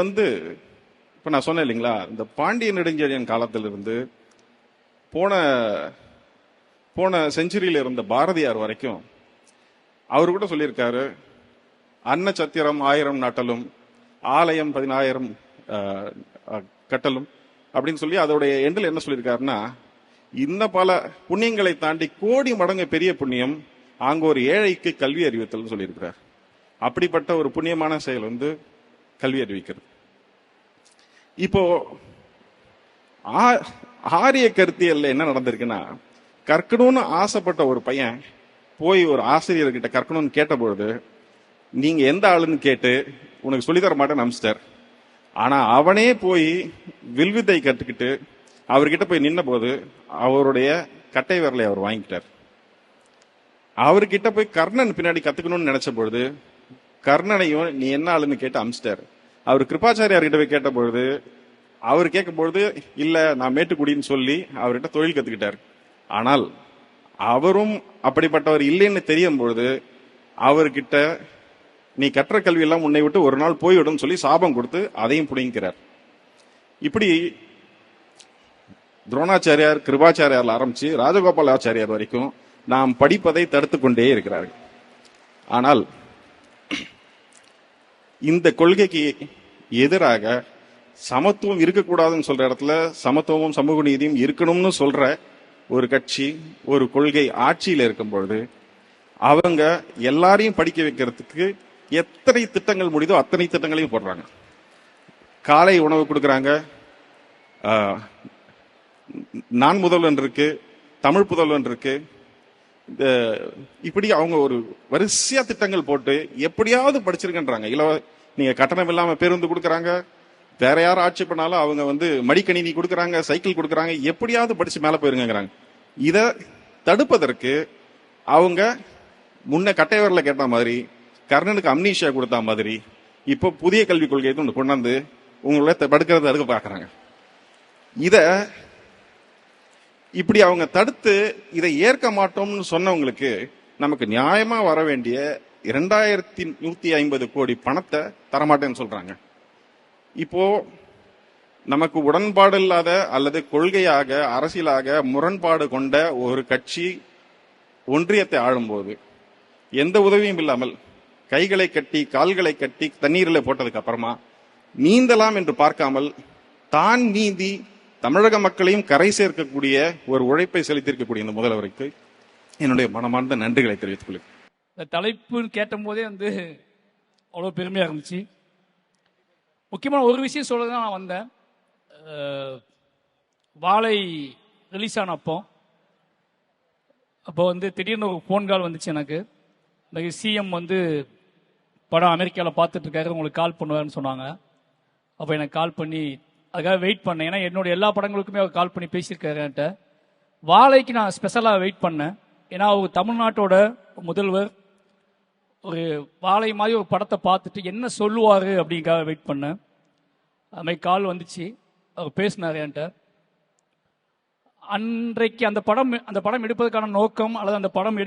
இப்ப நான் சொன்னேன் இல்லைங்களா, இந்த பாண்டிய நெடுஞ்செழியன் காலத்திலிருந்து போன செஞ்சுரியில இருந்த பாரதியார் வரைக்கும் அவரு கூட சொல்லியிருக்காரு, அன்ன சத்திரம் 1000 நாட்டலும் ஆலயம் 10000 கட்டலும் அப்படின்னு சொல்லி அதோடைய எண்டில் என்ன சொல்லியிருக்காருன்னா, இந்த பல புண்ணியங்களை தாண்டி கோடி மடங்கு பெரிய புண்ணியம் அங்க ஒரு ஏழைக்கு கல்வி அறிவித்தல் சொல்லியிருக்கிறார். அப்படிப்பட்ட ஒரு புண்ணியமான செயல் கல்வி அறிவிக்கிறது. இப்போ ஆரிய கருத்தியல்ல என்ன நடந்திருக்குன்னா, கற்கணும்னு ஆசைப்பட்ட ஒரு பையன் போய் ஒரு ஆசிரியர்கிட்ட கற்கணும்னு கேட்டபொழுது, நீங்க எந்த ஆளுன்னு கேட்டு உனக்கு சொல்லித்தர மாட்டேன்னு அனுப்பிச்சிட்டார். ஆனா அவனே போய் வில்வித்தை கற்றுக்கிட்டு அவர்கிட்ட போய் நின்ன போது அவருடைய கட்டை விரலை அவர் வாங்கிட்டார். அவர்கிட்ட போய் கர்ணன் பின்னாடி கத்துக்கணும்னு நினைச்ச பொழுது கர்ணனையும் நீ என்ன ஆளுன்னு கேட்டு அனுப்பிச்சிட்டார். அவர் கிருபாச்சாரியார்கிட்ட போய் கேட்ட பொழுது அவர் கேட்கும் பொழுது இல்ல நான் மேட்டுக்குடின்னு சொல்லி அவர்கிட்ட தொழில் கத்துக்கிட்டார். ஆனால் அவரும் அப்படிப்பட்டவர் இல்லைன்னு தெரியும் பொழுது அவர்கிட்ட நீ கற்ற கல்வி எல்லாம் உன்னை விட்டு ஒரு நாள் போய்விடும் சொல்லி சாபம் கொடுத்து அதையும் புடிங்கிறார். இப்படி துரோணாச்சாரியார், கிருபாச்சாரியார் ஆரம்பிச்சு ராஜகோபாலாச்சாரியார் வரைக்கும் நாம் படிப்பதை தடுத்து கொண்டே இருக்கிறார்கள். ஆனால் இந்த கொள்கைக்கு எதிராக சமத்துவம் இருக்கக்கூடாதுன்னு சொல்ற இடத்துல சமத்துவமும் சமூக நீதியும் இருக்கணும்னு சொல்ற ஒரு கட்சி, ஒரு கொள்கை ஆட்சியில் இருக்கும் பொழுது அவங்க எல்லாரையும் படிக்க வைக்கிறதுக்கு எத்தனை திட்டங்கள் முடியுதோ அத்தனை திட்டங்களையும் போடுறாங்க. காலை உணவு கொடுக்கறாங்க, நான் முதல்வன் இருக்கு, தமிழ் புதல்வன் இருக்கு, இப்படி அவங்க ஒரு வரிசையா திட்டங்கள் போட்டு எப்படியாவது படிச்சிருக்கன்றாங்க. நீங்க கட்டணம் இல்லாம பேருந்து கொடுக்கறாங்க, வேற யாரும் ஆட்சி பண்ணாலும் அவங்க மடிக்கணினி கொடுக்கறாங்க, சைக்கிள் கொடுக்கறாங்க, எப்படியாவது படிச்சு மேல போயிருங்கிறாங்க. இத தடுப்பதற்கு அவங்க முன்ன கட்டையவரில் கேட்ட மாதிரி, கர்ணனுக்கு அம்னீஷியா கொடுத்த மாதிரி இப்போ புதிய கல்விக் கொள்கையை கொண்டாந்து உங்களை தடுக்கிறத தடுக்க பாக்குறாங்க. இத இப்படி அவங்க தடுத்து இதை ஏற்க மாட்டோம்னு சொன்னவங்களுக்கு நமக்கு நியாயமா வர வேண்டிய 2150 கோடி பணத்தை தரமாட்டேன்னு சொல்றாங்க. இப்போ நமக்கு உடன்பாடு இல்லாத அல்லது கொள்கையாக அரசியலாக முரண்பாடு கொண்ட ஒரு கட்சி ஒன்றியத்தை ஆளும்போது எந்த உதவியும் இல்லாமல் கைகளை கட்டி கால்களை கட்டி தண்ணீரில் போட்டதுக்கு அப்புறமா நீந்தலாம் என்று பார்க்காமல் தான் நீந்தி தமிழக மக்களையும் கரை சேர்க்கக்கூடிய ஒரு உழைப்பை செலுத்தியிருக்கக்கூடிய இந்த முதல்வருக்கு என்னுடைய மனமார்ந்த நன்றிகளை தெரிவித்துக் கொள்கிறேன். இந்த தலைப்புன்னு கேட்ட போதே அவ்வளோ பெருமையாக இருந்துச்சு. முக்கியமான ஒரு விஷயம் சொல்ல தான் நான் வந்தேன். வாழை ரிலீஸ் ஆன அப்போ திடீர்னு ஒரு ஃபோன் கால் வந்துச்சு எனக்கு. இந்த சிஎம் படம் அமெரிக்காவில் பார்த்துட்டு இருக்காரு, உங்களுக்கு கால் பண்ணுவாருன்னு சொன்னாங்க. அப்போ எனக்கு கால் பண்ணி அதுக்காக வெயிட் பண்ணேன். ஏன்னா என்னோட எல்லா படங்களுக்குமே அவர் கால் பண்ணி பேசியிருக்காரு என்கிட்ட. வாழைக்கு நான் ஸ்பெஷலாக வெயிட் பண்ணேன். ஏன்னா அவர் தமிழ்நாட்டோட முதல்வர், ஒரு வாழை மாதிரி ஒரு படத்தை பார்த்துட்டு என்ன சொல்லுவார் அப்படிங்காக வெயிட் பண்ணேன். அது மாதிரி கால் வந்துச்சு, அவர் பேசினார் என்கிட்ட. அன்றைக்கு அந்த படம் எடுப்பதற்கான நோக்கம் அல்லது அந்த படம்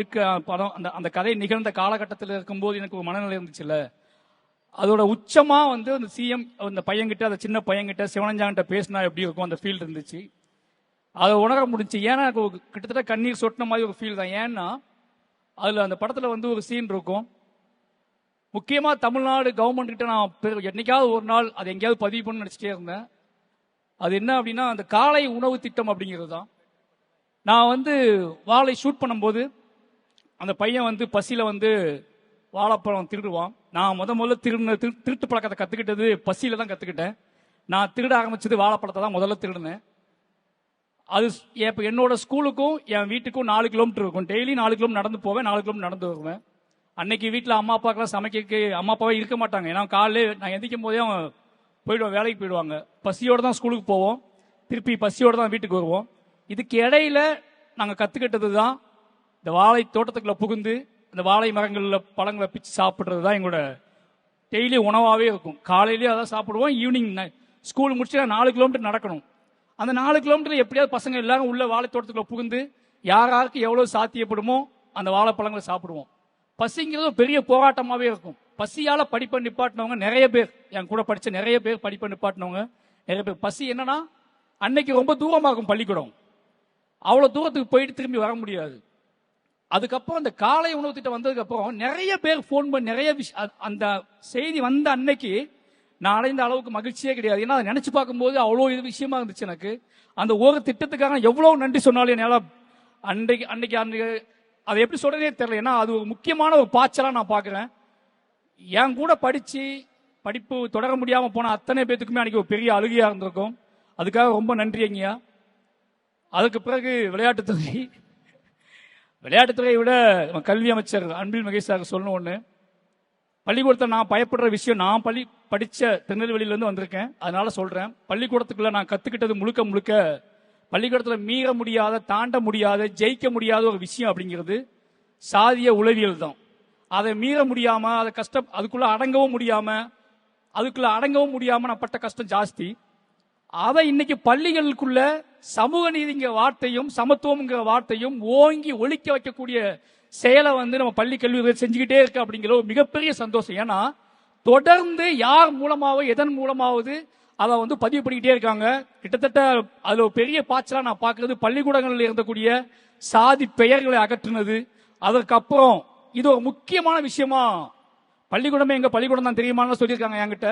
அந்த கதை நிகழ்ந்த காலகட்டத்தில் இருக்கும்போது எனக்கு ஒரு மனநிலை இருந்துச்சுல்ல, அதோட உச்சமா அந்த சிஎம் அந்த பையன்கிட்ட, அந்த சின்ன பையன்கிட்ட சிவனஞ்சாங்கிட்ட பேசினா எப்படி இருக்கும் அந்த ஃபீல் இருந்துச்சு. அதை உணர முடிஞ்சு. ஏன்னா எனக்கு கிட்டத்தட்ட கண்ணீர் சொட்டின மாதிரி ஒரு ஃபீல் தான். ஏன்னா அதில் அந்த படத்தில் ஒரு சீன் இருக்கும். முக்கியமாக தமிழ்நாடு கவர்மெண்ட் கிட்ட நான் என்னைக்காவது ஒரு நாள் அதை எங்கேயாவது பதிவு பண்ணு நினச்சிட்டே இருந்தேன். அது என்ன அப்படின்னா அந்த காலை உணவு திட்டம் அப்படிங்கிறது தான். நான் வாழை ஷூட் பண்ணும்போது அந்த பையன் பசியில் வாழைப்பழம் திருடுவான். நான் முதல்ல திருட்டு பழக்கத்தை கற்றுக்கிட்டது பசியில் தான் கற்றுக்கிட்டேன். நான் திருட ஆரம்பிச்சது வாழைப்பழத்தை தான் முதல்ல திருடினேன். அது இப்போ என்னோட ஸ்கூலுக்கும் என் வீட்டுக்கும் 4 கிலோமீட்டர் இருக்கும். டெய்லி 4 கிலோமீட்டர் நடந்து போவேன், 4 கிலோமீட்டர் நடந்து வருவேன். அன்னைக்கு வீட்டில் அம்மா அப்பாக்கெல்லாம் சமைக்க அம்மா அப்பாவே இருக்க மாட்டாங்க. ஏன்னா காலையில் நான் எந்திக்கும் போதே அவன் போயிடுவோம், வேலைக்கு போயிடுவாங்க. பசியோடு தான் ஸ்கூலுக்கு போவோம், திருப்பி பசியோடு தான் வீட்டுக்கு வருவோம். இதுக்கு இடையில நாங்கள் கற்றுக்கிட்டது தான் இந்த வாழை தோட்டத்துக்குள்ள புகுந்து இந்த வாழை மரங்களில் பழங்களை பிச்சு சாப்பிட்றது தான் எங்களோட டெய்லி உணவாகவே இருக்கும். காலையிலேயே அதான் சாப்பிடுவோம். ஈவினிங் ஸ்கூல் முடிச்சு 4 கிலோமீட்டர் நடக்கணும். அந்த 4 கிலோமீட்டர் எப்படியாவது பசங்க எல்லாரும் உள்ள வாழை தோட்டத்துக்குள்ள புகுந்து யாருக்கு எவ்வளோ சாத்தியப்படுமோ அந்த வாழைப்பழங்களை சாப்பிடுவோம். பசிங்கிறது பெரிய போராட்டமாகவே இருக்கும். பசியால் படிப்பை நிப்பாட்டினவங்க நிறைய பேர், என் கூட படித்த நிறைய பேர் படிப்பை நிப்பாட்டினவங்க நிறைய பேர். பசி என்னன்னா அன்னைக்கு ரொம்ப தூரமாகும் பள்ளிக்கூடம், அவ்வளோ தூரத்துக்கு போயிட்டு திரும்பி வர முடியாது. அதுக்கப்புறம் அந்த காலை உணவு திட்டம் வந்ததுக்கப்புறம் நிறைய பேர் ஃபோன் பண்ணி நிறைய அந்த செய்தி வந்த அன்னைக்கு நான் அடைந்த அளவுக்கு மகிழ்ச்சியே கிடையாது. ஏன்னா அதை நினைச்சு பார்க்கும்போது அவ்வளோ இது விஷயமா இருந்துச்சு எனக்கு. அந்த ஒரு திட்டத்துக்காக எவ்வளவு நன்றி சொன்னாலும் என்னால் அன்னைக்கு அதை எப்படி சொல்றதே தெரியல. ஏன்னா அது ஒரு முக்கியமான ஒரு பாய்ச்சலாக நான் பார்க்குறேன். என் கூட படிப்பு தொடர முடியாமல் போன அத்தனை பேத்துக்குமே அன்னைக்கு ஒரு பெரிய அழுகையாக இருந்திருக்கும். அதுக்காக ரொம்ப நன்றி ஐயா. அதுக்கு பிறகு விளையாட்டுத்துறையை விட கல்வி அமைச்சர் அன்பில் மகேஷ் சார் சொல்லணும் ஒன்று. பள்ளிக்கூடத்தில் நான் பயப்படுற விஷயம், நான் படித்த திருநெல்வேலியிலேருந்து வந்திருக்கேன், அதனால சொல்கிறேன். பள்ளிக்கூடத்துக்குள்ள நான் கற்றுக்கிட்டது முழுக்க பள்ளிக்கூடத்தில் மீற முடியாத, தாண்ட முடியாத, ஜெயிக்க முடியாத ஒரு விஷயம் அப்படிங்கிறது சாதிய உளவியல் தான். அதை மீற முடியாம, அதை அதுக்குள்ள அடங்கவும் முடியாம நான் பட்ட கஷ்டம் ஜாஸ்தி. அதை இன்னைக்கு பள்ளிகளுக்குள்ள சமூக நீதிங்கிற வார்த்தையும் சமத்துவம்ங்கிற வார்த்தையும் ஓங்கி ஒழிக்க வைக்கக்கூடிய செயலை வந்து நம்ம பள்ளி கல்வி செஞ்சுக்கிட்டே இருக்கு அப்படிங்கிற ஒரு மிகப்பெரிய சந்தோஷம். ஏன்னா தொடர்ந்து யார் மூலமாவது எதன் மூலமாவது அதை வந்து பதிவு பண்ணிக்கிட்டே இருக்காங்க. கிட்டத்தட்ட அதுல ஒரு பெரிய பாய்ச்சலா நான் பார்க்கறது பள்ளிக்கூடங்களில் இருந்தக்கூடிய சாதி பெயர்களை அகற்றுனது. அதற்கப்புறம் இது ஒரு முக்கியமான விஷயமா, பள்ளிக்கூடமே எங்க பள்ளிக்கூடம் தான் தெரியுமான்னு சொல்லியிருக்காங்க என்கிட்ட.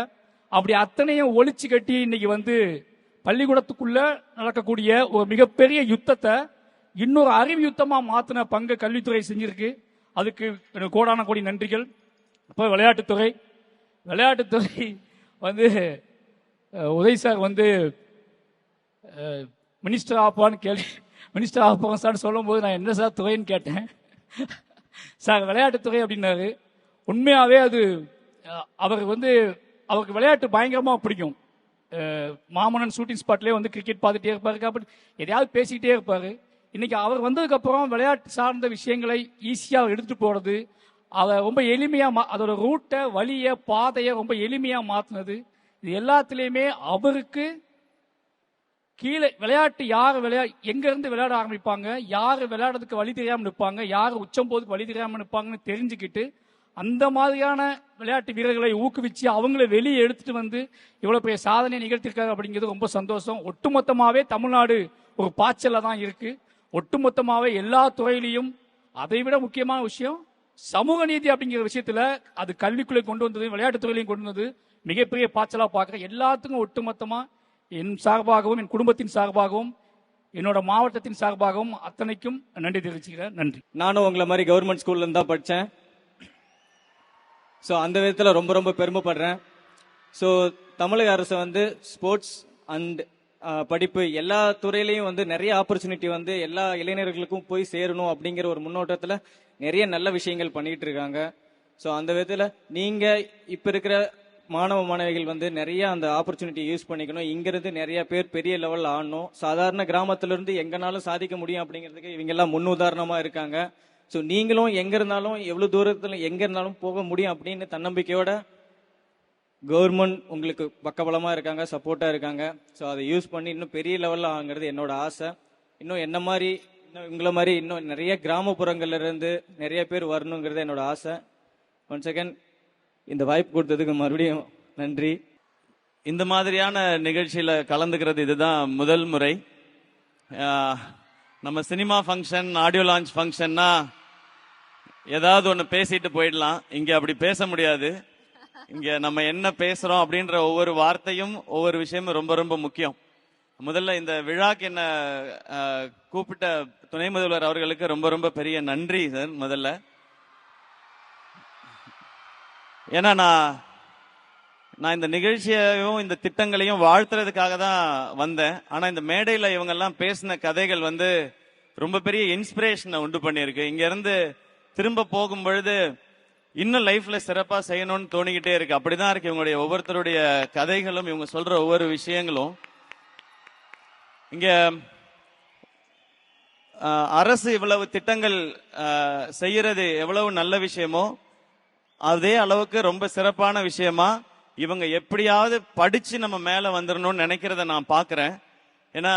அப்படி அத்தனையும் ஒழிச்சு கட்டி இன்னைக்கு வந்து பள்ளிக்கூடத்துக்குள்ள நடக்கக்கூடிய ஒரு மிகப்பெரிய யுத்தத்தை இன்னொரு அறிவு யுத்தமா மாத்தின பங்கு கல்வித்துறை செஞ்சிருக்கு. அதுக்கு எனக்கு கோடான கோடி நன்றிகள். இப்போ விளையாட்டுத்துறை வந்து உதய் சார் வந்து மினிஸ்டர் ஆப்பான்னு சார் சொல்லும் போது நான் என்ன சார் துறைன்னு கேட்டேன். சார் விளையாட்டுத்துறை அப்படின்னாரு. உண்மையாவே அது அவருக்கு விளையாட்டு பயங்கரமா பிடிக்கும். மாமன்னன் ஷூட்டிங் ஸ்பாட்லேயே வந்து கிரிக்கெட் பார்த்துட்டே இருப்பாரு, அப்படி எதையாவது பேசிக்கிட்டே இருப்பாரு. இன்னைக்கு அவர் வந்ததுக்கு அப்புறம் விளையாட்டு சார்ந்த விஷயங்களை ஈஸியாக எடுத்துட்டு போறது, அதை ரொம்ப எளிமையா அதோட ரூட்டை வழியை பாதையை ரொம்ப எளிமையா மாத்தினது, இது எல்லாத்திலையுமே அவருக்கு கீழே விளையாட்டு யார் எங்க இருந்து விளையாட ஆரம்பிப்பாங்க, யாரு விளையாடுறதுக்கு வழி தெரியாம நிற்பாங்க, யாரு உச்சம் போதுக்கு வழி தெரியாம நிற்பாங்கன்னு தெரிஞ்சுக்கிட்டு அந்த மாதிரியான விளையாட்டு வீரர்களை ஊக்குவிச்சு அவங்கள வெளியே எடுத்துட்டு வந்து இவ்வளவு பெரிய சாதனை நிகழ்த்திருக்காங்க அப்படிங்கிறது ரொம்ப சந்தோஷம். ஒட்டுமொத்தமாவே தமிழ்நாடு ஒரு பாய்ச்சல தான் இருக்கு. ஒட்டுமொத்தமாவே எல்லா துறையிலையும் அதை விட முக்கியமான விஷயம் சமூக நீதி அப்படிங்கிற விஷயத்துல அது கல்விக்குள்ளே கொண்டு வந்தது, விளையாட்டுத் துறையிலையும் கொண்டு வந்தது மிகப்பெரிய பாய்ச்சலா பார்க்கிறேன். எல்லாத்துக்கும் ஒட்டுமொத்தமா என் சார்பாகவும் என் குடும்பத்தின் சார்பாகவும் என்னோட மாவட்டத்தின் சார்பாகவும் அத்தனைக்கும் நன்றி தெரிவிச்சுக்கிறேன். நன்றி. நானும் உங்களை மாதிரி கவர்மெண்ட் ஸ்கூல்ல இருந்தா படித்தேன். ஸோ அந்த விதத்தில் ரொம்ப ரொம்ப பெருமைப்படுறேன். ஸோ தமிழக அரசு வந்து ஸ்போர்ட்ஸ் அண்ட் படிப்பு எல்லா துறையிலையும் வந்து நிறைய ஆப்பர்ச்சுனிட்டி வந்து எல்லா இளைஞர்களுக்கும் போய் சேரணும் அப்படிங்கிற ஒரு முன்னோட்டத்தில் நிறைய நல்ல விஷயங்கள் பண்ணிட்டு இருக்காங்க. ஸோ அந்த விதத்தில் நீங்கள் இப்போ இருக்கிற மாணவ மாணவிகள் வந்து நிறைய அந்த ஆப்பர்ச்சுனிட்டி யூஸ் பண்ணிக்கணும். இங்கிருந்து நிறைய பேர் பெரிய லெவலில் ஆடணும். சாதாரண கிராமத்திலிருந்து எங்கனாலும் சாதிக்க முடியும் அப்படிங்கிறதுக்கு இவங்கெல்லாம் முன் உதாரணமாக இருக்காங்க. ஸோ நீங்களும் எங்க இருந்தாலும் எவ்வளவு தூரத்தில் எங்க இருந்தாலும் போக முடியும் அப்படின்னு தன்னம்பிக்கையோட கவர்மெண்ட் உங்களுக்கு பக்கபலமா இருக்காங்க, சப்போர்ட்டா இருக்காங்க. ஸோ அதை யூஸ் பண்ணி இன்னும் பெரிய லெவலில் ஆகுங்கிறது என்னோட ஆசை. இன்னும் என்ன மாதிரி இன்னும் உங்களை மாதிரி இன்னும் நிறைய கிராமப்புறங்கள்ல இருந்து நிறைய பேர் வரணுங்கிறது என்னோட ஆசை. ஒன் செகண்ட் இந்த வாய்ப்பு கொடுத்ததுக்கு மறுபடியும் நன்றி. இந்த மாதிரியான நிகழ்ச்சியில கலந்துக்கிறது இதுதான் முதல் முறை. நம்ம சினிமா ஃபங்க்ஷன், ஆடியோ லான்ச் ஃபங்க்ஷன்னா ஏதாவது ஒன்று பேசிட்டு போயிடலாம். இங்க அப்படி பேச முடியாது. இங்க நம்ம என்ன பேசுறோம் அப்படின்ற ஒவ்வொரு வார்த்தையும் ஒவ்வொரு விஷயமும் ரொம்ப ரொம்ப முக்கியம். முதல்ல இந்த விழாக்கு என்ன கூப்பிட்ட துணை முதல்வர் அவர்களுக்கு ரொம்ப ரொம்ப பெரிய நன்றி சார். முதல்ல ஏன்னா நான் இந்த நிகழ்ச்சியையும் இந்த திட்டங்களையும் வாழ்த்துறதுக்காக தான் வந்தேன். ஆனா இந்த மேடையில இவங்க எல்லாம் பேசின கதைகள் வந்து ரொம்ப பெரிய இன்ஸ்பிரேஷனை உண்டு பண்ணியிருக்கு. இங்க இருந்து திரும்ப போகும் பொழுது இன்னும் லைஃப்ல சிறப்பா செய்யணும்னு தோணிக்கிட்டே இருக்கு. அப்படிதான் இருக்கு இவங்களுடைய ஒவ்வொருத்தருடைய கதைகளும், இவங்க சொல்ற ஒவ்வொரு விஷயங்களும். இங்க அரசு இவ்வளவு திட்டங்கள் செய்யறது எவ்வளவு நல்ல விஷயமோ அதே அளவுக்கு ரொம்ப சிறப்பான விஷயமா இவங்க எப்படியாவது படிச்சு நம்ம மேல வந்துடணும்னு நினைக்கிறத நான் பாக்குறேன். ஏன்னா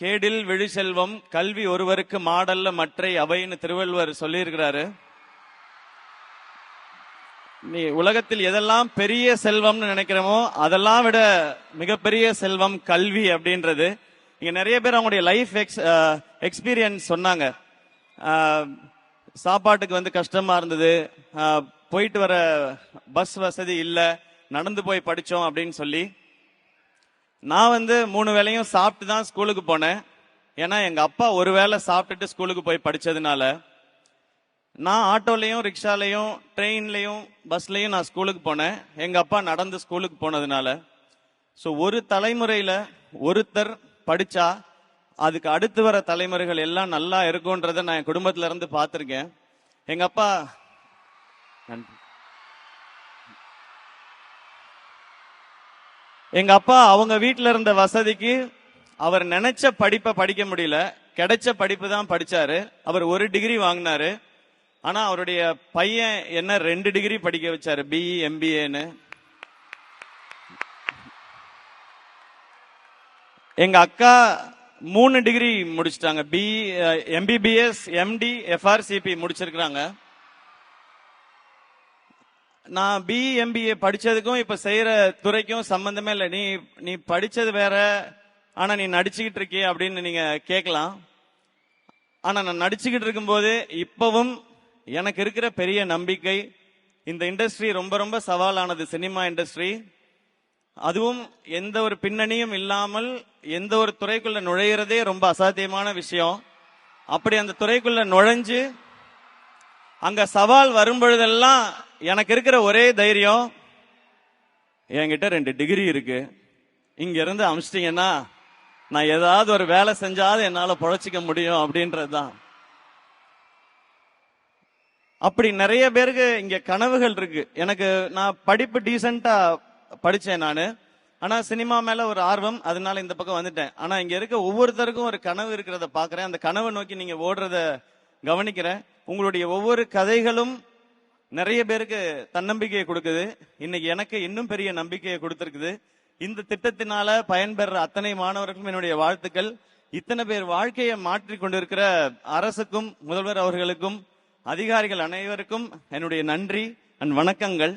கேடில் விழி செல்வம் கல்வி ஒருவருக்கு மாடல்ல மற்றை அவைன்னு திருவள்ளுவர் சொல்லியிருக்கிறாரு. நீ உலகத்தில் எதெல்லாம் பெரிய செல்வம்னு நினைக்கிறோமோ அதெல்லாம் விட மிகப்பெரிய செல்வம் கல்வி அப்படின்றது. இங்க நிறைய பேர் அவங்களுடைய லைஃப் எக்ஸ்பீரியன்ஸ் சொன்னாங்க. சாப்பாட்டுக்கு வந்து கஷ்டமா இருந்தது, போயிட்டு வர பஸ் வசதி இல்லை, நடந்து போய் படிச்சோம் அப்படின்னு சொல்லி. நான் வந்து 3 வேளையும் சாப்பிட்டு தான் ஸ்கூலுக்கு போனேன். ஏன்னா எங்க அப்பா ஒரு வேளை சாப்பிட்டுட்டு ஸ்கூலுக்கு போய் படிச்சதுனால நான் ஆட்டோலையும் ரிக்ஷாலையும் ட்ரெயின்லையும் பஸ்லையும் நான் ஸ்கூலுக்கு போனேன். எங்க அப்பா நடந்து ஸ்கூலுக்கு போனதுனால. ஸோ ஒரு தலைமுறையில ஒருத்தர் படிச்சா அதுக்கு அடுத்து வர தலைமுறைகள் எல்லாம் நல்லா இருக்கும்ன்றத நான் என் குடும்பத்துல இருந்து பார்த்திருக்கேன். எங்க அப்பா அவங்க வீட்டுல இருந்த வசதிக்கு அவர் நினைச்ச படிப்பை படிக்க முடியல, கிடைச்ச படிப்பு தான் படிச்சாரு. அவர் 1 டிகிரி வாங்கினாரு. ஆனா அவருடைய பையன் என்ன 2 டிகிரி படிக்க வச்சாரு, பிஇ எம்பிஏன்னு. எங்க அக்கா 3 டிகிரி முடிச்சிட்டாங்க. MBBS, MD, FRCP முடிச்சிருக்கிறாங்க. நான் BMBA படிச்சதுக்கும் இப்ப செய்யற துறைக்கும் சம்பந்தமே இல்லை. நீ படிச்சது வேற, ஆனா நீ நடிச்சுக்கிட்டு இருக்கிய அப்படின்னு நீங்க கேட்கலாம். ஆனா நான் நடிச்சுக்கிட்டு இருக்கும்போது இப்பவும் எனக்கு இருக்கிற பெரிய நம்பிக்கை, இந்த இண்டஸ்ட்ரி ரொம்ப ரொம்ப சவாலானது, சினிமா இண்டஸ்ட்ரி. அதுவும் எந்த ஒரு பின்னணியும் இல்லாமல் எந்த ஒரு துறைக்குள்ள நுழையிறதே ரொம்ப அசாத்தியமான விஷயம். அப்படி அந்த துறைக்குள்ள நுழைஞ்சு அங்க சவால் வரும் பொழுதெல்லாம் எனக்கு இருக்கிற ஒரே தைரியம், என்கிட்ட 2 டிகிரி இருக்கு, இங்க இருந்து அமிச்சிட்டீங்கன்னா நான் ஏதாவது ஒரு வேலை செஞ்சாவது என்னால பொழைச்சிக்க முடியும் அப்படின்றதுதான். அப்படி நிறைய பேருக்கு இங்க கனவுகள் இருக்கு. எனக்கு நான் படிப்பு டீசென்டா படிச்சேன் நானு, ஆனா சினிமா மேல ஒரு ஆர்வம், அதனால இந்த பக்கம் வந்துட்டேன். ஆனா இங்க இருக்க ஒவ்வொருத்தருக்கும் ஒரு கனவு இருக்கிறத பாக்குறேன். அந்த கனவை நோக்கி நீங்க ஓடுறத கவனிக்கிறேன். உங்களுடைய ஒவ்வொரு கதைகளும் நிறைய பேருக்கு தன்னம்பிக்கையை கொடுக்குது. இன்னைக்கு எனக்கு இன்னும் பெரிய நம்பிக்கையை கொடுத்திருக்குது. இந்த திட்டத்தினால பயன்பெற அத்தனை மாணவர்களுக்கும் என்னுடைய வாழ்த்துக்கள். இத்தனை பேர் வாழ்க்கையை மாற்றி கொண்டிருக்கிற அரசுக்கும் முதல்வர் அவர்களுக்கும் அதிகாரிகள் அனைவருக்கும் என்னுடைய நன்றி அண்ட் வணக்கங்கள்.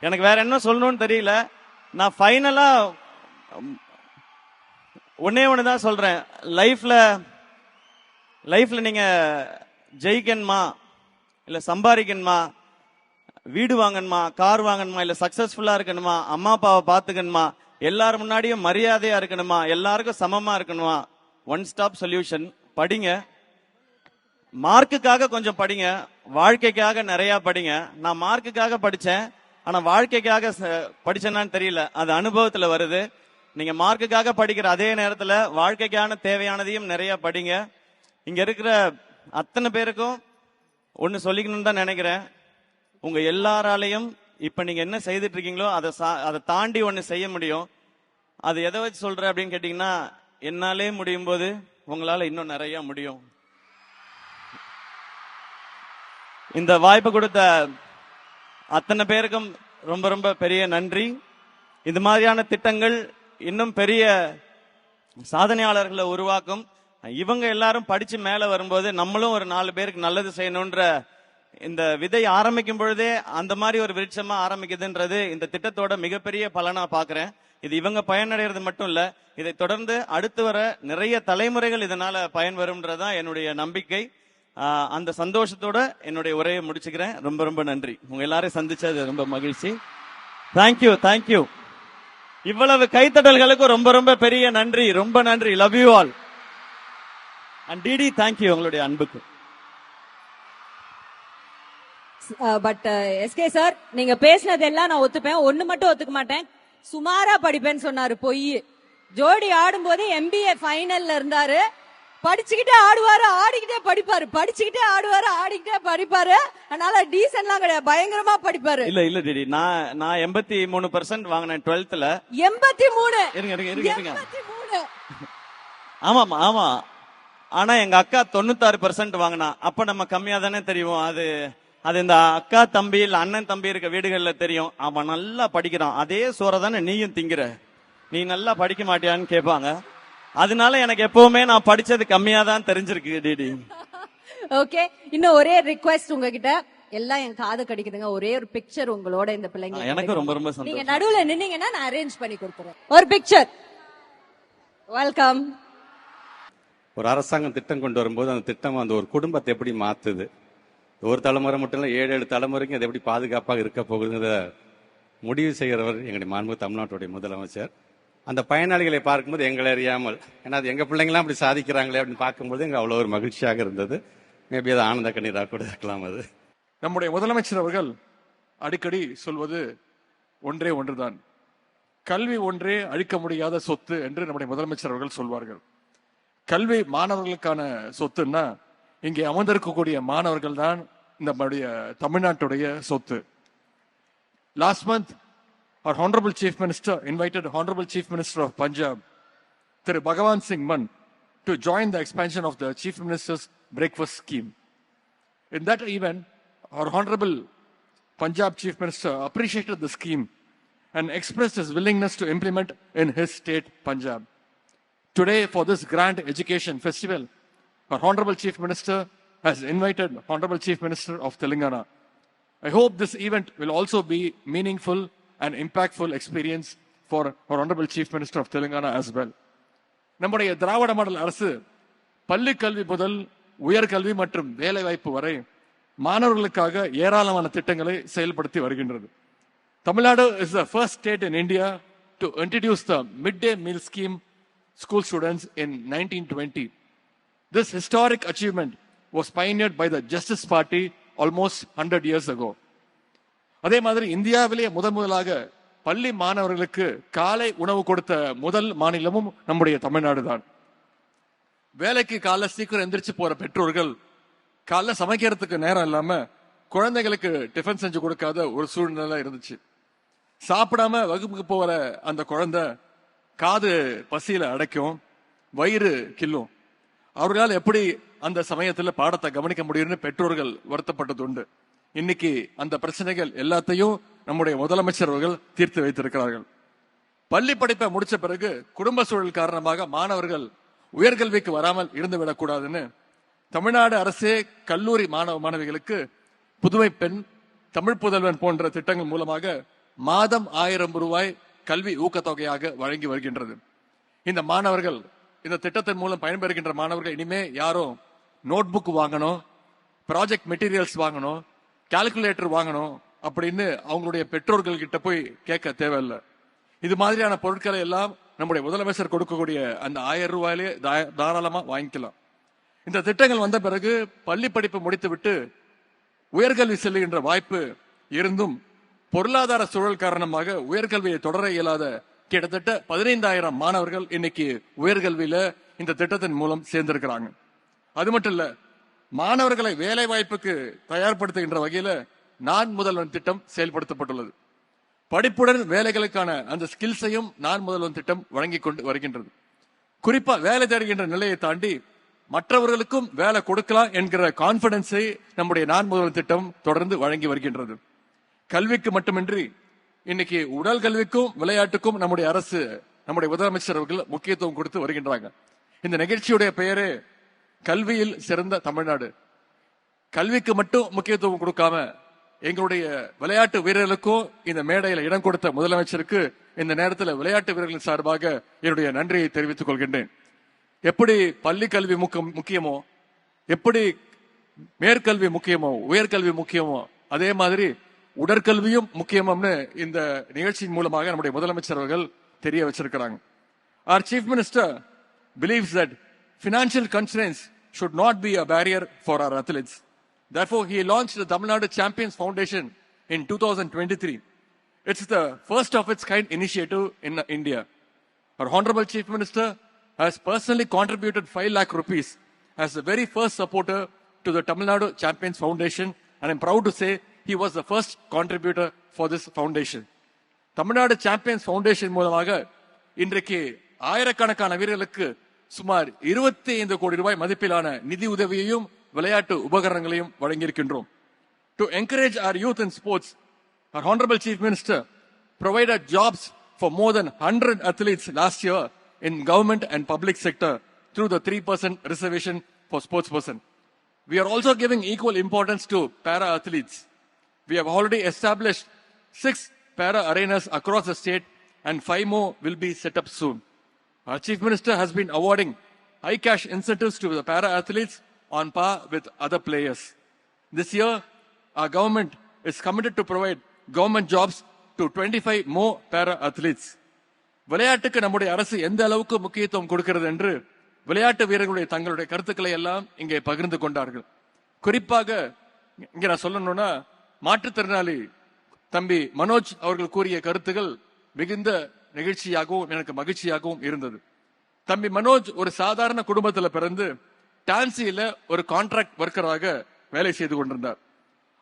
எனக்கு வேற என்ன சொல்லணும்னு தெரியல. நான் ஃபைனலா ஒன்னேதான் சொல்றேன். லைஃப்ல நீங்க ஜெயிக்கணுமா, இல்ல சம்பாதிக்கணுமா, வீடு வாங்கணுமா, கார் வாங்கணுமா, இல்ல சக்சஸ்ஃபுல்லா இருக்கணுமா, அம்மா அப்பாவை பாத்துக்கணுமா, எல்லாரும் முன்னாடியும் மரியாதையா இருக்கணுமா, எல்லாருக்கும் சமமா இருக்கணுமா, ஒன் ஸ்டாப் சொல்யூஷன். படிங்க, மார்க்குக்காக கொஞ்சம் படிங்க, வாழ்க்கைக்காக நிறைய படிங்க. நான் மார்க்குக்காக படிச்சேன், ஆனா வாழ்க்கைக்காக படிச்சேன்னு தெரியல. அது அனுபவத்துல வருது. நீங்க மார்க்குக்காக படிக்கிற அதே நேரத்துல வாழ்க்கைக்கான தேவையானதையும் நிறைய படிங்க. இங்க இருக்கிற அத்தனை பேருக்கும் ஒன்னு சொல்லிக்கணும்னு தான் நினைக்கிறேன். உங்க எல்லாராலையும் இப்ப நீங்க என்ன செய்துட்டு இருக்கீங்களோ அதை தாண்டி ஒன்னு செய்ய முடியும். அது எதை வச்சு சொல்ற அப்படின்னு கேட்டீங்கன்னா, என்னாலே முடியும் போது உங்களால இன்னும் நிறைய முடியும். இந்த வாய்ப்பு கொடுத்த அத்தனை பேருக்கும் ரொம்ப ரொம்ப பெரிய நன்றி. இது மாதிரியான திட்டங்கள் இன்னும் பெரிய சாதனையாளர்களை உருவாக்கும். இவங்க எல்லாரும் படிச்சு மேல வரும்போது நம்மளும் ஒரு 4 பேருக்கு நல்லது செய்யணும்ன்ற இந்த விதை ஆரம்பிக்கும் பொழுதே அந்த மாதிரி ஒரு விருட்சமா ஆரம்பிக்குதுன்றது இந்த திட்டத்தோட மிகப்பெரிய பலனா பாக்குறேன். இது இவங்க பயனடைறது மட்டும் இல்ல, இதை தொடர்ந்து அடுத்து வர நிறைய தலைமுறைகள் இதனால பயன் வரும்ன்றதான் என்னுடைய நம்பிக்கை. அந்த சந்தோஷத்தோட என்னுடைய உரையை முடிச்சுக்கிறேன். ரொம்ப ரொம்ப நன்றி. உங்க எல்லாரையும் சந்திச்சது ரொம்ப மகிழ்ச்சி. தேங்க்யூ. இவ்வளவு கைத்தட்டல்களுக்கு ரொம்ப ரொம்ப பெரிய நன்றி. ரொம்ப நன்றி. Love you all. And DD thank you உங்களுடைய அன்புக்கு. பட் எஸ்கே சார், நீங்க பேசினதெல்லாம் நான் ஒத்துப்பேன். ஒண்ணு மட்டும் ஒத்துக்க மாட்டேன். சுமாரா படிப்பேன்னு சொன்னாரு. பொய். ஜோடி ஆடும் போது MBA ஃபைனல்ல இருந்தாரு. படிச்சுக்கிட்டே ஆடுவாரு, ஆடிக்கிட்டே படிப்பாரு. படிச்சுக்கிட்டே ஆடுவாரு, ஆடிக்கிட்டே படிப்பாரு. அதனால டீசன்ட்லாம் கிடையாது, பயங்கரமா படிப்பாரு. இல்ல டிடி, நான் 83% வாங்கினேன் 12th. 83? இருங்க. ஆமா. ஆனா எங்க அக்கா 96% வாங்கினா. அப்ப நம்ம கம்மியா தானே தெரியும். அது இந்த அக்கா தம்பி இல்ல அண்ணன் தம்பி இருக்க வீடுகள்ல தெரியும். அவன் நல்லா படிக்கிறான், அதே சோற தானே நீயும் திங்கிற, நீ நல்லா படிக்க மாட்டியான்னு கேட்பாங்க. அதனால எனக்கு எப்பவுமே நான் படிச்சது கம்மியா தான் தெரிஞ்சிருக்கு டிடி. ஓகே, இன்னும் ஒரே ரிக்வெஸ்ட் உங்ககிட்ட. எல்லாம் என் காது கடிக்குதுங்க. ஒரே ஒரு பிக்சர் உங்களோட இந்த பிள்ளைங்க. எனக்கு ரொம்ப ரொம்ப சந்தோஷம். நீங்க நடுவுல நின்னீங்கன்னா நான் அரேஞ்ச் பண்ணி கொடுத்துறேன். ஒரு பிக்சர். வெல்கம். ஒரு அரசாங்கம் திட்டம் கொண்டு வரும்போது அந்த திட்டம் அந்த ஒரு குடும்பத்தை எப்படி மாத்துது, ஒரு தலைமுறை மட்டும் இல்ல 7 தலைமுறைக்கும் அது எப்படி பாதுகாப்பாக இருக்க போகுதுங்கிறத முடிவு செய்கிறவர் எங்களுடைய மாண்பு தமிழ்நாட்டுடைய முதலமைச்சர். அந்த பயனாளிகளை பார்க்கும்போது எங்களை அறியாமல், ஏன்னா அது எங்க பிள்ளைங்களாம் அப்படி சாதிக்கிறாங்களே அப்படின்னு பார்க்கும்போது எங்க அவ்வளவு ஒரு மகிழ்ச்சியாக இருந்தது. மேபி அது ஆனந்த கண்ணீராக கூட இருக்கலாம். அது நம்முடைய முதலமைச்சர் அவர்கள் அடிக்கடி சொல்வது ஒன்றே ஒன்றுதான், கல்வி ஒன்றே அழிக்க முடியாத சொத்து என்று நம்முடைய முதலமைச்சர் அவர்கள் சொல்வார்கள். கல்வி மாணவர்களுக்கான சொத்துன்னா இங்கே அமர்ந்திருக்கக்கூடிய மாணவர்கள் தான் நம்முடைய தமிழ்நாட்டுடைய சொத்து. Last month our honorable chief minister invited honorable chief minister of Punjab Thiru Bhagavan Singh Mann to join the expansion of the chief minister's breakfast scheme. In that event, our honorable Punjab chief minister appreciated the scheme and expressed his willingness to implement in his state, Punjab. Today, for this grand education festival, our Honorable Chief Minister has invited Honorable Chief Minister of Telangana. I hope this event will also be meaningful and impactful experience for our Honorable Chief Minister of Telangana as well. நம்முடைய திராவிட model அரசு பள்ளி கல்வி முதல் உயர்கல்வி மற்றும் வேலைவாய்ப்பு வரை மாணவர்களுக்காக ஏராளமான திட்டங்களை செயல்படுத்தி வருகின்றது. Tamil Nadu is the first state in India to introduce the midday meal scheme school students in 1920. This historic achievement was pioneered by the Justice Party almost 100 years ago. அதே மாதிரி இந்தியாவிலேயே முதலாக பள்ளி மாணவர்களுக்கு காலை உணவு கொடுத்த முதல் மாநிலமும் நம்முடைய தமிழ்நாடு தான். வேலைக்கு காலை சீக்கிரம் எந்திரிச்சு போற பெற்றோர்கள் காலைல சமைக்கிறதுக்கு நேரம் இல்லாம குழந்தைகளுக்கு டிஃபன் செஞ்சு கொடுக்காத ஒரு சூழ்நிலை இருந்துச்சு. சாப்பிடாம வகுப்புக்கு போற அந்த குழந்தை காது பசியில அடைக்கும், வயிறு கில்லும். அவர்களால் எப்படி அந்த சமயத்துல பாடத்தை கவனிக்க முடியும்னு பெற்றோர்கள் வருத்தப்பட்டது உண்டு. இன்னைக்கு அந்த பிரச்சனைகள் எல்லாத்தையும் நம்முடைய முதலமைச்சர் அவர்கள் தீர்த்து வைத்திருக்கிறார்கள். பள்ளி படிப்பை முடிச்ச பிறகு குடும்ப சூழல் காரணமாக மாணவர்கள் உயர்கல்விக்கு வராமல் இருந்து விடக்கூடாதுன்னு தமிழ்நாடு அரசே கல்லூரி மாணவ மாணவிகளுக்கு புதுமை பெண், தமிழ் புதல்வன் போன்ற திட்டங்கள் மூலமாக மாதம் 1000 ரூபாய் கல்வி ஊக்கத்தொகையாக வழங்கி வருகின்றது. இந்த மாணவர்கள், இந்த திட்டத்தின் மூலம் பயன்பெறுகின்ற மாணவர்கள் இனிமே யாரும் நோட் புக் வாங்கணும், ப்ராஜெக்ட் மெட்டீரியல்ஸ் வாங்கணும், கால்குலேட்டர் வாங்கணும் அப்படின்னு அவங்களுடைய பெற்றோர்கள் கிட்ட போய் கேட்க தேவையில்லை. இது மாதிரியான பொருட்களை எல்லாம் நம்முடைய முதலமைச்சர் கொடுக்கக்கூடிய அந்த 1000 ரூபாயிலே தாராளமா வாங்கிக்கலாம். இந்த திட்டங்கள் வந்த பிறகு பள்ளி படிப்பு முடித்துவிட்டு உயர்கல்வி செல்லுகின்ற வாய்ப்பு இருந்தும் பொருளாதார சூழல் காரணமாக உயர்கல்வியை தொடர இயலாத கிட்டத்தட்ட 15,000 மாணவர்கள் இன்னைக்கு உயர்கல்வியில இந்த திட்டத்தின் மூலம் சேர்ந்திருக்கிறாங்க. அது மட்டும் இல்ல, மாணவர்களை வேலை வாய்ப்புக்கு தயார்படுத்துகின்ற வகையில நான் முதல்வன் திட்டம் செயல்படுத்தப்பட்டுள்ளது. படிப்புடன் வேலைகளுக்கான அந்த ஸ்கில்ஸையும் நான் முதல்வன் திட்டம் வழங்கி கொண்டு வருகின்றது. குறிப்பா வேலை தருகின்ற நிலையை தாண்டி மற்றவர்களுக்கும் வேலை கொடுக்கலாம் என்கிற கான்பிடன்ஸை நம்முடைய நான் முதல்வன் திட்டம் தொடர்ந்து வழங்கி வருகின்றது. கல்விக்கு மட்டுமின்றி இன்னைக்கு உடல் கல்விக்கும் விளையாட்டுக்கும் நம்முடைய அரசு, நம்முடைய முதலமைச்சர் அவர்கள் முக்கியத்துவம் கொடுத்து வருகின்றாங்க. இந்த நிகழ்ச்சியுடைய பெயரே கல்வியில் சிறந்த தமிழ்நாடு. கல்விக்கு மட்டும் முக்கியத்துவம் கொடுக்காம எங்களுடைய விளையாட்டு வீரர்களுக்கும் இந்த மேடையில் இடம் கொடுத்த முதலமைச்சருக்கு இந்த நேரத்தில் விளையாட்டு வீரர்களின் சார்பாக என்னுடைய நன்றியை தெரிவித்துக் கொள்கின்றேன். எப்படி பள்ளி கல்வி முக்கியமோ, எப்படி மேற்கல்வி முக்கியமோ, உயர்கல்வி முக்கியமோ, அதே மாதிரி உடற்கல்வியும் முக்கியம்னு இந்த நிகழ்ச்சியின் மூலமாக நம்முடைய முதலமைச்சர் அவர்கள் தெரிய வச்சிருக்கிறாங்க. Our Chief Minister believes that financial constraints should not be a barrier for our athletes. Therefore, he launched the Tamil Nadu Champions Foundation in 2023. It's the first of its kind initiative in India. Our Honorable Chief Minister has personally contributed 5 lakh rupees as the very first supporter to the Tamil Nadu Champions Foundation, and I'm proud to say he was the first contributor for this foundation. Tamil Nadu Champions Foundation மூலமாக இன்றைக்கு ஆயிரக்கணக்கான வீரர்களுக்கு சுமார் 25 கோடி ரூபாய் மதிப்பிலான நிதி உதவியையும் விளையாட்டு உபகரணங்களையும் வழங்கியிருக்கின்றோம். To encourage our youth in sports, our Honorable Chief Minister provided jobs for more than 100 athletes last year in government and public sector through the 3% reservation for sportsperson. We are also giving equal importance to para athletes. We have already established 6 para arenas across the state and 5 more will be set up soon. Our Chief Minister has been awarding high cash incentives to the para athletes on par with other players. This year, our government is committed to provide government jobs to 25 more para athletes. விளையாட்டுக்கு நம்முடைய அரசு எந்த அளவுக்கு முக்கியத்துவம் கொடுக்கிறது என்று விளையாட்டு வீரர்களுடைய தங்களுடைய கருத்துக்களை எல்லாம் இங்கே பகிர்ந்து கொண்டார்கள். குறிப்பாக இங்க நான் சொல்லணும்னா, மாற்றுத்திறனாளி தம்பி மனோஜ் அவர்கள் கூறிய கருத்துகள் மிகுந்த நிகழ்ச்சியாகவும் எனக்கு மகிழ்ச்சியாகவும் இருந்தது. தம்பி மனோஜ் ஒரு சாதாரண குடும்பத்துல பிறந்து டான்சியில ஒரு கான்ட்ராக்ட் ஒர்க்கராக வேலை செய்து கொண்டிருந்தார்.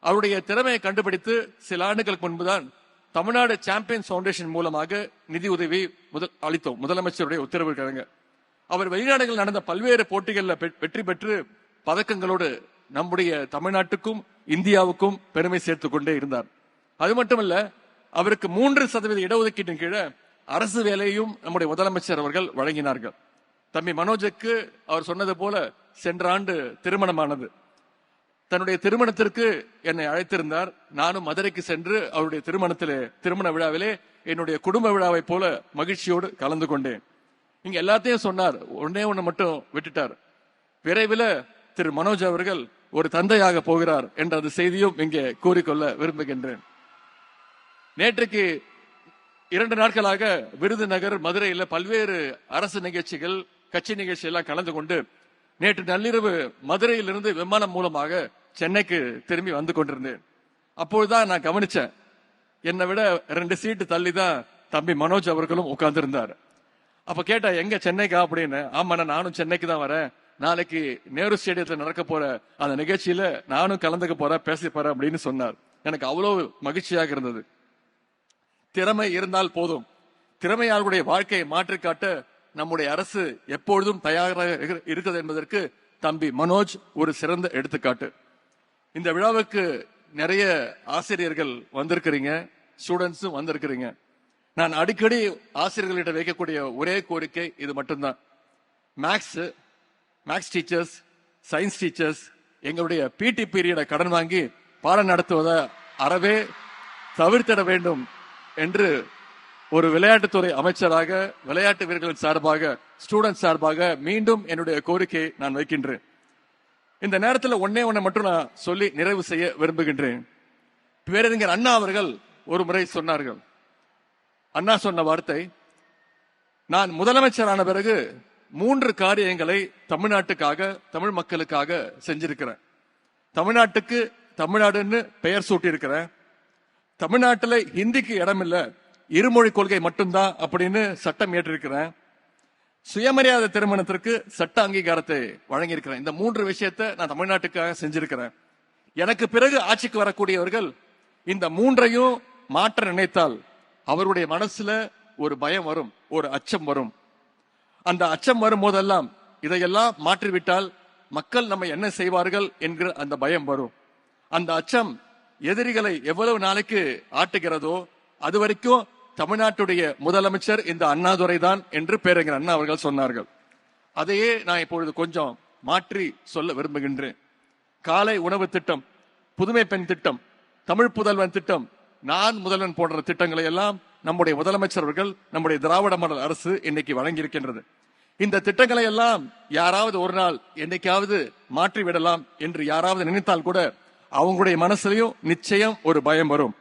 அவருடைய திறமையை கண்டுபிடித்து சில ஆண்டுகளுக்கு முன்புதான் தமிழ்நாடு சாம்பியன்ஸ் பவுண்டேஷன் மூலமாக நிதி உதவி அளித்தோம். முதலமைச்சருடைய உத்தரவு கிழங்க அவர் வெளிநாடுகளில் நடந்த பல்வேறு போட்டிகளில் வெற்றி பெற்று பதக்கங்களோடு நம்முடைய தமிழ்நாட்டுக்கும் இந்தியாவுக்கும் பெருமை சேர்த்துக் கொண்டே இருந்தார். அது மட்டுமல்ல, அவருக்கு 3% இடஒதுக்கீட்டின் கீழே அரசு வேலையும் நம்முடைய முதலமைச்சர் அவர்கள் வழங்கினார்கள். தம்பி மனோஜுக்கு அவர் சொன்னது போல சென்ற ஆண்டு திருமணமானது. தன்னுடைய திருமணத்திற்கு என்னை அழைத்திருந்தார். நானும் மதுரைக்கு சென்று அவருடைய திருமண விழாவிலே என்னுடைய குடும்ப விழாவை போல மகிழ்ச்சியோடு கலந்து கொண்டேன். இங்க எல்லாத்தையும் சொன்னார், ஒன்னே ஒண்ணு மட்டும் விட்டுட்டார். விரைவில் திரு மனோஜ் அவர்கள் ஒரு தந்தையாக போகிறார் என்ற அந்த செய்தியும் இங்கே கூறிக்கொள்ள விரும்புகின்றேன். நேற்றுக்கு 2 நாட்களாக விருதுநகர், மதுரையில் பல்வேறு அரசு நிகழ்ச்சிகள், கட்சி நிகழ்ச்சி எல்லாம் கலந்து கொண்டு நேற்று நள்ளிரவு மதுரையிலிருந்து விமானம் மூலமாக சென்னைக்கு திரும்பி வந்து கொண்டிருந்தேன். அப்பொழுதுதான் நான் கவனிச்சேன், என்னை விட 2 சீட்டு தள்ளி தான் தம்பி மனோஜ் அவர்களும் உட்கார்ந்து இருந்தார். அப்ப கேட்டா, எங்க சென்னைக்கா அப்படின்னு. ஆமா, நானும் சென்னைக்கு தான் வரேன். நாளைக்கு நேரு ஸ்டேடியத்தில் நடக்க போற அந்த நிகழ்ச்சியில நானும் கலந்துக்க போறேன், பேச போறேன் அப்படின்னு சொன்னார். எனக்கு அவ்வளவு மகிழ்ச்சியாக இருந்தது. திறமை இருந்தால் போதும். திறமையாளர்களுடைய வாழ்க்கையை மாற்றி காட்ட நம்முடைய அரசு எப்பொழுதும் தயாராக இருக்கிறது என்பதற்கு தம்பி மனோஜ் ஒரு சிறந்த எடுத்துக்காட்டு. இந்த விழாவுக்கு நிறைய ஆசிரியர்கள் வந்திருக்கிறீங்க, ஸ்டூடெண்ட்ஸும் வந்திருக்கிறீங்க. நான் அடிக்கடி ஆசிரியர்களிடம் வைக்கக்கூடிய ஒரே கோரிக்கை இது மட்டும்தான். மேக்ஸ் டீச்சர்ஸ், சயின்ஸ் டீச்சர்ஸ் எங்களுடைய பிடி பீரியடை கடன் வாங்கி பாடம் நடத்துவதை அறவே தவிர்த்திட வேண்டும் என்று ஒரு விளையாட்டுத்துறை அமைச்சராக, விளையாட்டு வீரர்களின் சார்பாக, ஸ்டூடெண்ட் சார்பாக மீண்டும் என்னுடைய கோரிக்கையை நான் வைக்கின்றேன். இந்த நேரத்தில் ஒன்னே ஒன்றை மட்டும் நான் சொல்லி நிறைவு செய்ய விரும்புகின்றேன். பேரறிஞர் அண்ணா அவர்கள் ஒரு முறை சொன்னார்கள். அண்ணா சொன்ன வார்த்தை, நான் முதலமைச்சரான பிறகு 3 காரியங்களை தமிழ்நாட்டுக்காக, தமிழ் மக்களுக்காக செஞ்சிருக்கிறேன். தமிழ்நாட்டுக்கு தமிழ்நாடுன்னு பெயர் சூட்டி இருக்கிறேன். தமிழ்நாட்டில் ஹிந்திக்கு இடம் இல்ல, இருமொழி கொள்கை மட்டும்தான் அப்படின்னு சட்டம் ஏற்றிருக்கிறேன். சுயமரியாதை திருமணத்திற்கு சட்ட அங்கீகாரத்தை வழங்கியிருக்கிறேன். இந்த 3 விஷயத்தை நான் தமிழ்நாட்டுக்காக செஞ்சிருக்கிறேன். எனக்கு பிறகு ஆட்சிக்கு வரக்கூடியவர்கள் இந்த 3ஐயும் மாற்ற நினைத்தால் அவருடைய மனசுல ஒரு பயம் வரும், ஒரு அச்சம் வரும். அந்த அச்சம் வரும் போதெல்லாம் இதையெல்லாம் மாற்றிவிட்டால் மக்கள் நம்ம என்ன செய்வார்கள் என்கிற அந்த பயம் வரும். அந்த அச்சம் எதிரிகளை எவ்வளவு நாளைக்கு ஆட்டுகிறதோ அது வரைக்கும் தமிழ்நாட்டுடைய முதலமைச்சர் இந்த அண்ணாதுரை தான் என்று பேரறிஞர் அண்ணா அவர்கள் சொன்னார்கள். அதையே நான் இப்பொழுது கொஞ்சம் மாற்றி சொல்ல விரும்புகின்றேன். காலை உணவு திட்டம், புதுமை பெண் திட்டம், தமிழ் புதல்வன் திட்டம், நான் முதல்வன் போன்ற திட்டங்களை எல்லாம் நம்முடைய முதலமைச்சர் அவர்கள், நம்முடைய திராவிட மாடல் அரசு இன்னைக்கு வழங்கி இருக்கின்றது. இந்த திட்டங்களை எல்லாம் யாராவது ஒரு நாள் என்னைக்காவது மாற்றி விடலாம் என்று யாராவது நினைத்தால் கூட அவங்களுடைய மனசுலயும் நிச்சயம் ஒரு பயம் வரும்.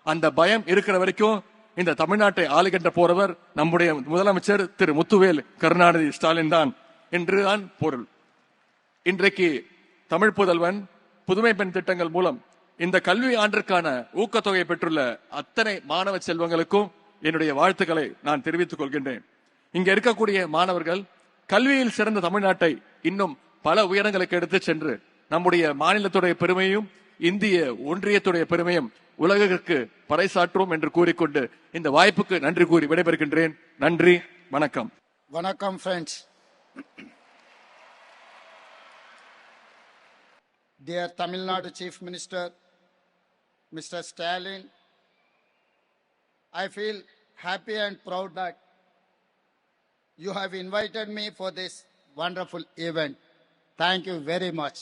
அந்த பயம் இருக்கிற வரைக்கும் இந்த தமிழ்நாட்டை ஆளுகின்ற போறவர் நம்முடைய முதலமைச்சர் திரு முத்துவேல் கருணாநிதி ஸ்டாலின் தான் என்றுதான் பொருள். இன்றைக்கு தமிழ் புதல்வன், புதுமை பெண் திட்டங்கள் மூலம் இந்த கல்வி ஆண்டிற்கான ஊக்கத்தொகை பெற்றுள்ள அத்தனை மாணவ செல்வங்களுக்கும் என்னுடைய வாழ்த்துக்களை நான் தெரிவித்துக் கொள்கின்றேன். இங்க இருக்கக்கூடிய மாணவர்கள் கல்வியில் சிறந்த தமிழ்நாட்டை இன்னும் பல உயரங்களுக்கு எடுத்து சென்று நம்முடைய மாநிலத்துடைய பெருமையும் இந்திய ஒன்றியத்துடைய பெருமையும் உலகிற்கு பறைசாற்றுவோம் என்று கூறிக்கொண்டு இந்த வாய்ப்புக்கு நன்றி கூறி விடைபெறுகின்றேன். நன்றி, வணக்கம். வணக்கம் friends. Dear Tamil Nadu Chief Minister, Mr. Stalin, I feel happy and proud that you have invited me for this wonderful event. Thank you very much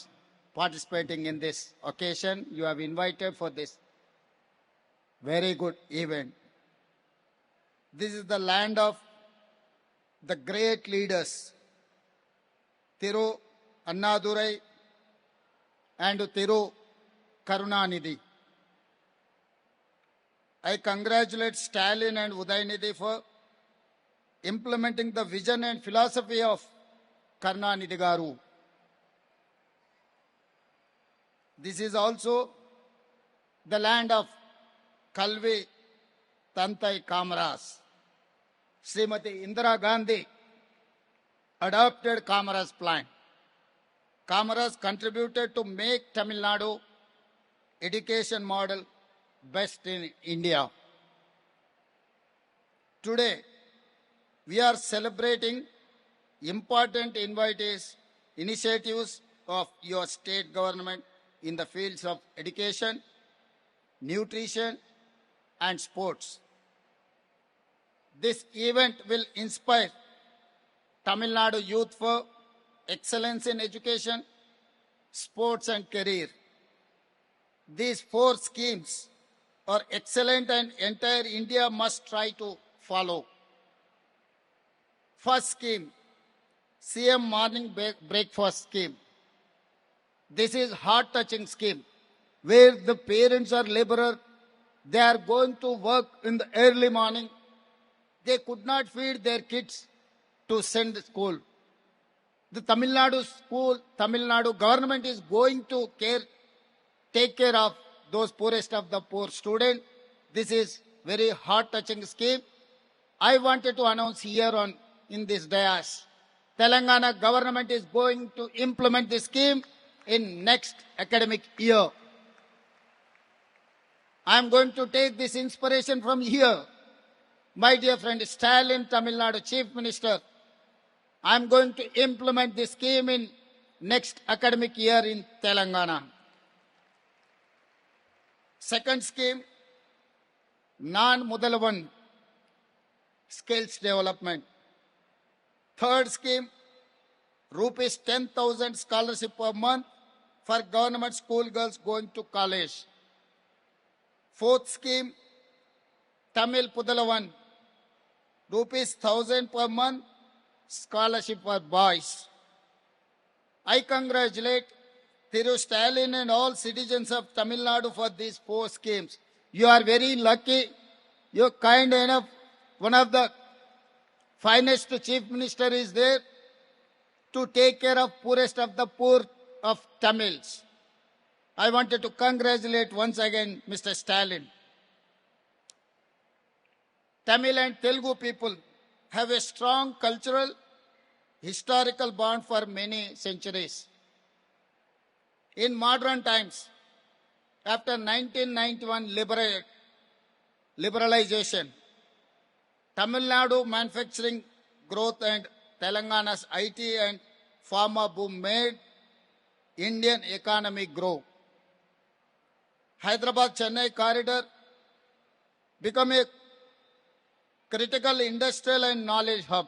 participating in this occasion. You have invited for this very good event. This is the land of the great leaders, Thiru Annadurai and Thiru Karunanidhi. I congratulate Stalin and Udayanidhi for implementing the vision and philosophy of Karunanidhi Garu. This is also the land of Kalvi Tantai Kamaras. Srimati Indira Gandhi adopted Kamaras plan. Kamaras contributed to make Tamil Nadu education model best in India. Today, we are celebrating important initiatives of your state government in the fields of education, nutrition, and sports. This event will inspire Tamil Nadu youth for excellence in education, sports and career. These 4 schemes are excellent and entire India must try to follow. First scheme, CM Morning Breakfast Scheme. This is heart-touching scheme where the parents are laborer. They are going to work in the early morning. They could not feed their kids to send to school. The Tamil Nadu government is going to take care of those poorest of the poor students. This is very heart-touching scheme. I wanted to announce here in this dais, Telangana government is going to implement this scheme in next academic year. I am going to take this inspiration from here. My dear friend Stalin, Tamil Nadu Chief Minister, I am going to implement this scheme in next academic year in Telangana. Second scheme, non-Mudalavan skills development. Third scheme, rupees 10,000 scholarship per month for government school girls going to college. Fourth scheme, Tamil Pudalavan, rupees 1,000 per month scholarship for boys. I congratulate Thiru Stalin and all citizens of Tamil Nadu for these 4 schemes. You are very lucky. You are kind enough. One of the finest chief minister is there to take care of poorest of the poor of Tamils. I wanted to congratulate once again Mr. Stalin. Tamil and Telugu people have a strong cultural, historical bond for many centuries. In modern times, after 1991 liberalization, Tamil Nadu manufacturing growth and Telangana's IT and pharma boom made Indian economy grow. Hyderabad-Chennai corridor become a critical industrial and knowledge hub.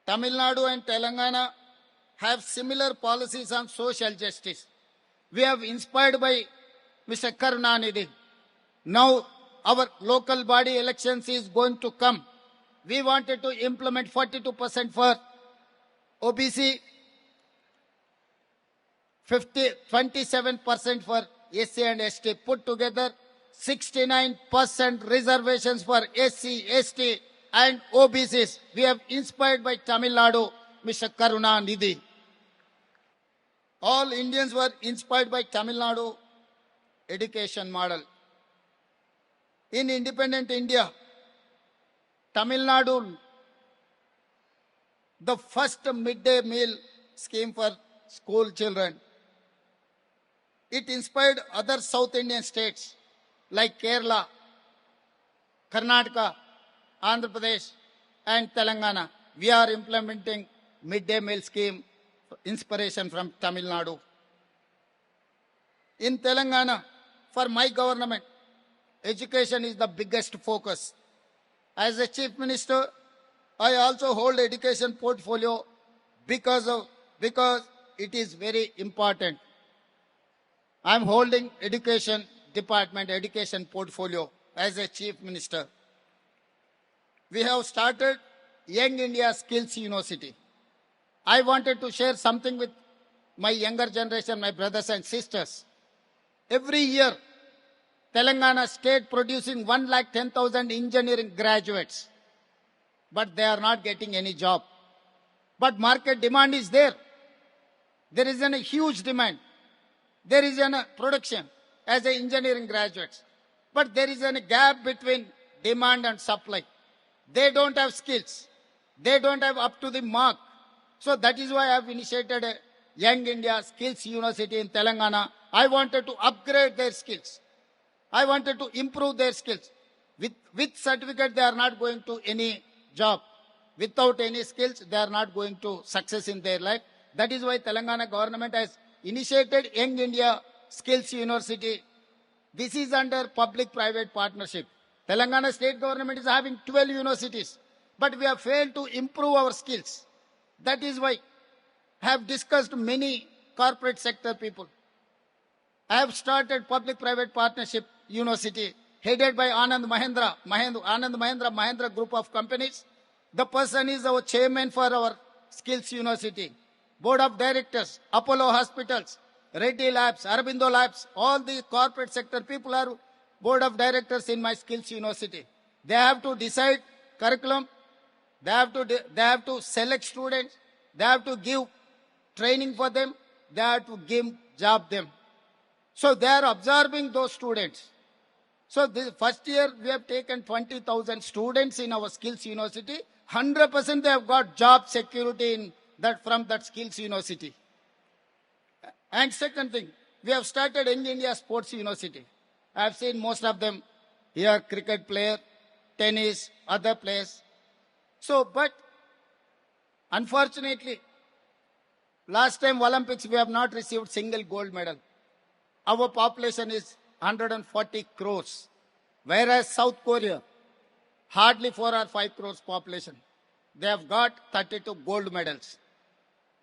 Tamil Nadu and Telangana have similar policies on social justice. We have inspired by Mr. Karunanidhi. Now our local body elections is going to come. We wanted to implement 42% for OBC, 27% for SC and ST, put together 69% reservations for SC, ST and OBCs. We have inspired by Tamil Nadu, Mr. Karunanidhi. All Indians were inspired by Tamil Nadu education model. In independent India, Tamil Nadu, the first midday meal scheme for school children. It inspired other South Indian states like Kerala, Karnataka, Andhra Pradesh and Telangana. We are implementing midday meal scheme, inspiration from Tamil Nadu. In Telangana, for my government, education is the biggest focus. As a chief minister, I also hold education portfolio because it is very important. I am holding education department, education portfolio as a chief minister. We have started Young India Skills University. I wanted to share something with my younger generation, my brothers and sisters. Every year, Telangana state producing 110,000 engineering graduates, but they are not getting any job. But market demand is there. There is a huge demand. There is a production as a engineering graduates, but there is a gap between demand and supply. They don't have skills. They don't have up to the mark. So that is why I have initiated a Young India Skills University in Telangana. I wanted to upgrade their skills. I wanted to improve their skills. With certificate, they are not going to any job. Without any skills, they are not going to success in their life. That is why Telangana government has initiated Young India Skills University This is under public-private partnership. Telangana state government is having 12 universities, but we have failed to improve our skills. That is why I have discussed many corporate sector people. I have started public-private partnership university headed by Anand Mahindra group of companies. The person is our chairman for our skills university. Board of directors, Apollo Hospitals, Reddy Labs, Aurobindo Labs, all the corporate sector people are board of directors in my skills university. They have to decide curriculum. They have to select students. They have to give training for them. They have to give job them. So they are absorbing those students. So this first year we have taken 20,000 students in our skills university. 100% they have got job security in that from that skills university. And second thing, we have started Young India Sports University. I have seen most of them here, cricket player, tennis, other players. So, but unfortunately, last time Olympics we have not received single gold medal. Our population is 140 crores, whereas South Korea, hardly 4 or 5 crores population. They have got 32 gold medals.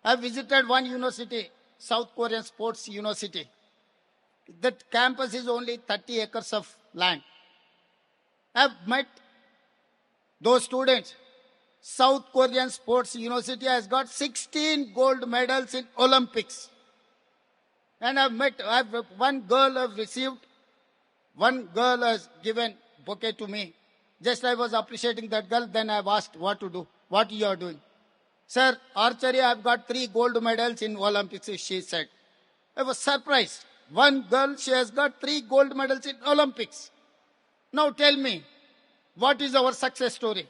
I visited one university, South Korean Sports University. That campus is only 30 acres of land. I have met those students. South Korean Sports University has got 16 gold medals in Olympics. And one girl has received, one girl has given bouquet to me. Just I was appreciating that girl, then I have asked what to do, what you are doing. Sir, archery, I have got 3 gold medals in Olympics, she said. I was surprised. One girl, she has got 3 gold medals in Olympics. Now tell me, what is our success story?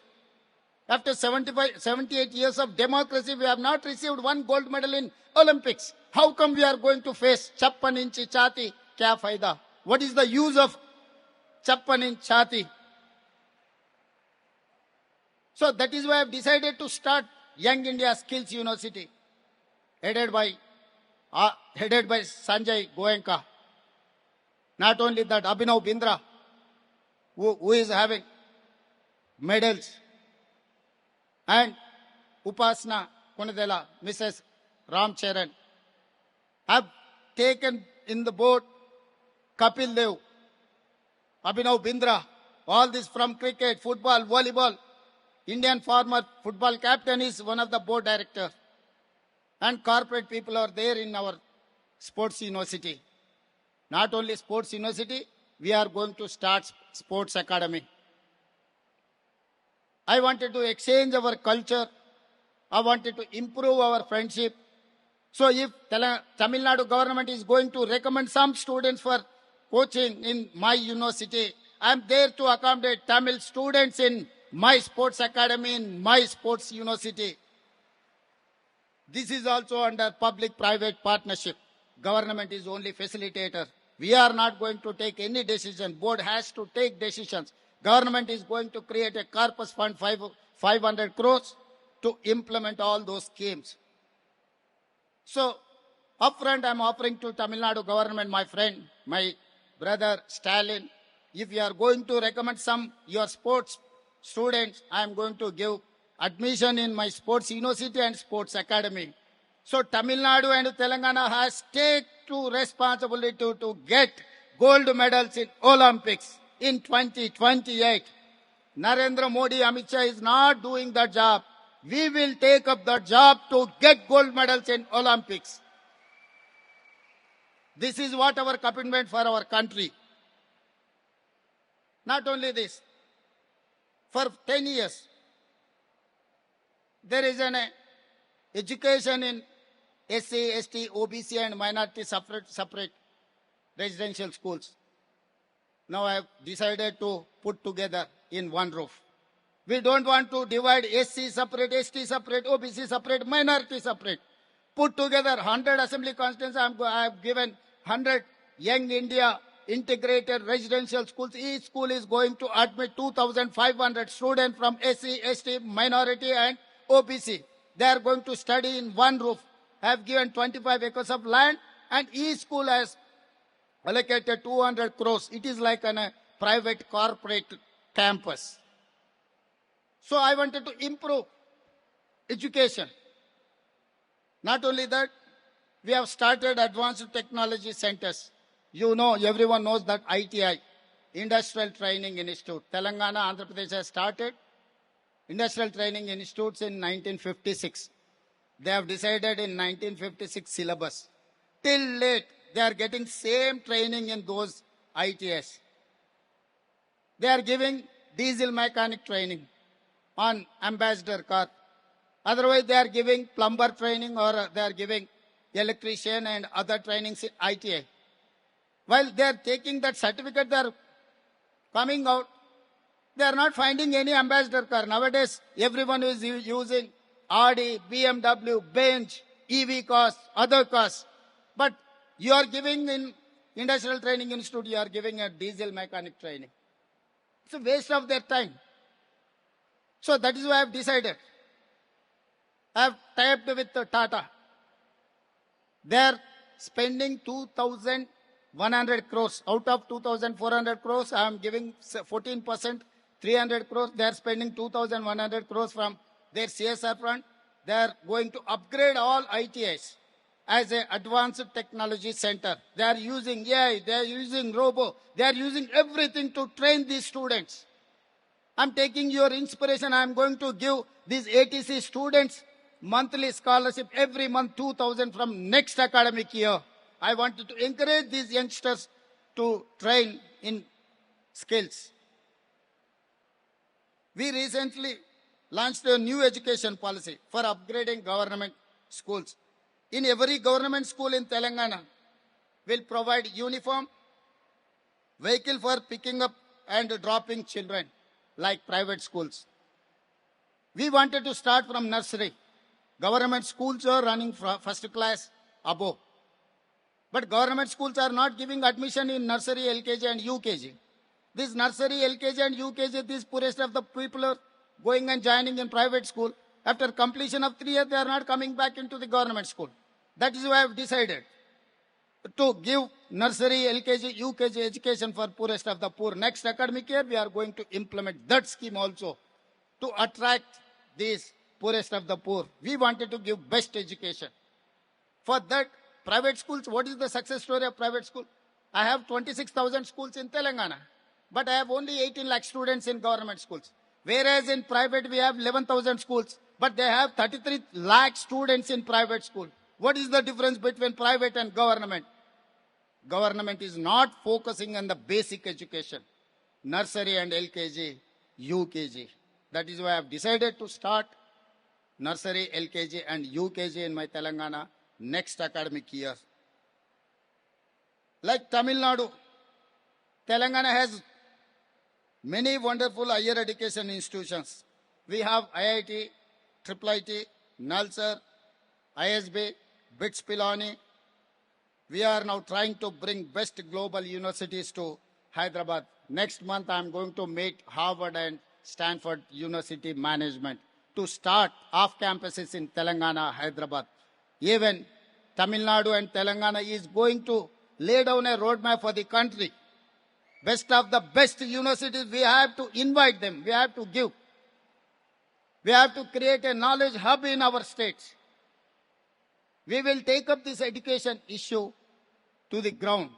After 78 years of democracy, we have not received 1 gold medal in Olympics. How come we are going to face chappan inchi chati, kya faida? What is the use of chappan inch chati? So that is why I have decided to start Young India Skills University, headed by Sanjay Goenka. Not only that, Abhinav Bindra, who is having medals, and Upasna Kunadela, Mrs. Ram Charan, have taken in the board Kapil Dev, Abhinav Bindra, all this from cricket, football, volleyball. Indian former football captain is one of the board directors. And corporate people are there in our sports university. Not only sports university, we are going to start sports academy. I wanted to exchange our culture. I wanted to improve our friendship. So if Tamil Nadu government is going to recommend some students for coaching in my university, I am there to accommodate Tamil students in my sports academy, in my sports university. This is also under public-private partnership. Government is only facilitator. We are not going to take any decision. Board has to take decisions. Government is going to create a corpus fund 500 crores to implement all those schemes. So, upfront I am offering to Tamil Nadu government, my friend, my brother Stalin, if you are going to recommend your sports students, I am going to give admission in my sports university and sports academy. So Tamil Nadu and Telangana has taken responsibility to get gold medals in Olympics in 2028. Narendra Modi, Amit Shah is not doing that job. We will take up the job to get gold medals in Olympics. This is what our commitment for our country. Not only this, for 10 years, there is an education in SC, ST, OBC and minority separate residential schools. Now I have decided to put together in one roof. We don't want to divide SC separate, ST separate, OBC separate, minority separate. Put together 100 assembly constituencies. I have given 100 Young India integrated residential schools. Each school is going to admit 2,500 students from SC, ST, minority and OBC. They are going to study in one roof. I have given 25 acres of land and each school has allocated 200 crores. It is like a private corporate campus. So I wanted to improve education. Not only that, we have started advanced technology centers. You know, everyone knows that ITI, Industrial Training Institute. Telangana, Andhra Pradesh has started Industrial Training Institutes in 1956. They have decided in 1956 syllabus. Till late, they are getting same training in those ITS. They are giving diesel mechanic training on ambassador car. Otherwise, they are giving plumber training or they are giving electrician and other trainings in ITI. While they are taking that certificate, they are coming out. They are not finding any ambassador car. Nowadays, everyone is using Audi, BMW, Benz, EV cars, other cars. But you are giving in Industrial Training Institute, you are giving a diesel mechanic training. It's a waste of their time. So that is why I have decided. I have typed with Tata. They are spending 2,100 crores. Out of 2,400 crores, I am giving 14%, 300 crores. They are spending 2,100 crores from their CSR fund. They are going to upgrade all ITIs as an advanced technology center. They are using AI, they are using robo, they are using everything to train these students. I'm taking your inspiration. I'm going to give these ATC students monthly scholarship every month, 2,000 from next academic year. I wanted to encourage these youngsters to train in skills. We recently launched a new education policy for upgrading government schools. In every government school in Telangana, will provide uniform, vehicle for picking up and dropping children, like private schools. We wanted to start from nursery. Government schools are running first class above. But government schools are not giving admission in nursery, LKG and UKG. This nursery, LKG and UKG, these poorest of the people are going and joining in private school. After completion of 3 years, they are not coming back into the government school. That is why I have decided to give nursery, LKG, UKG education for poorest of the poor. Next academic year, we are going to implement that scheme also to attract these poorest of the poor. We wanted to give best education. For that, private schools, what is the success story of private school? I have 26,000 schools in Telangana, but I have only 18 lakh students in government schools. Whereas in private, we have 11,000 schools, but they have 33 lakh students in private school. What is the difference between private and government? Government is not focusing on the basic education, nursery and LKG, UKG. That is why I have decided to start nursery, LKG and UKG in my Telangana next academic year. Like Tamil Nadu, Telangana has many wonderful higher education institutions. We have IIT, IIIT, NALSAR, ISB, BITS Pilani. We are now trying to bring best global universities to Hyderabad. Next month, I am going to meet Harvard and Stanford University management to start off campuses in Telangana, Hyderabad. Even Tamil Nadu and Telangana is going to lay down a roadmap for the country. Best of the best universities, we have to invite them. We have to give. We have to create a knowledge hub in our states. We will take up this education issue to the ground.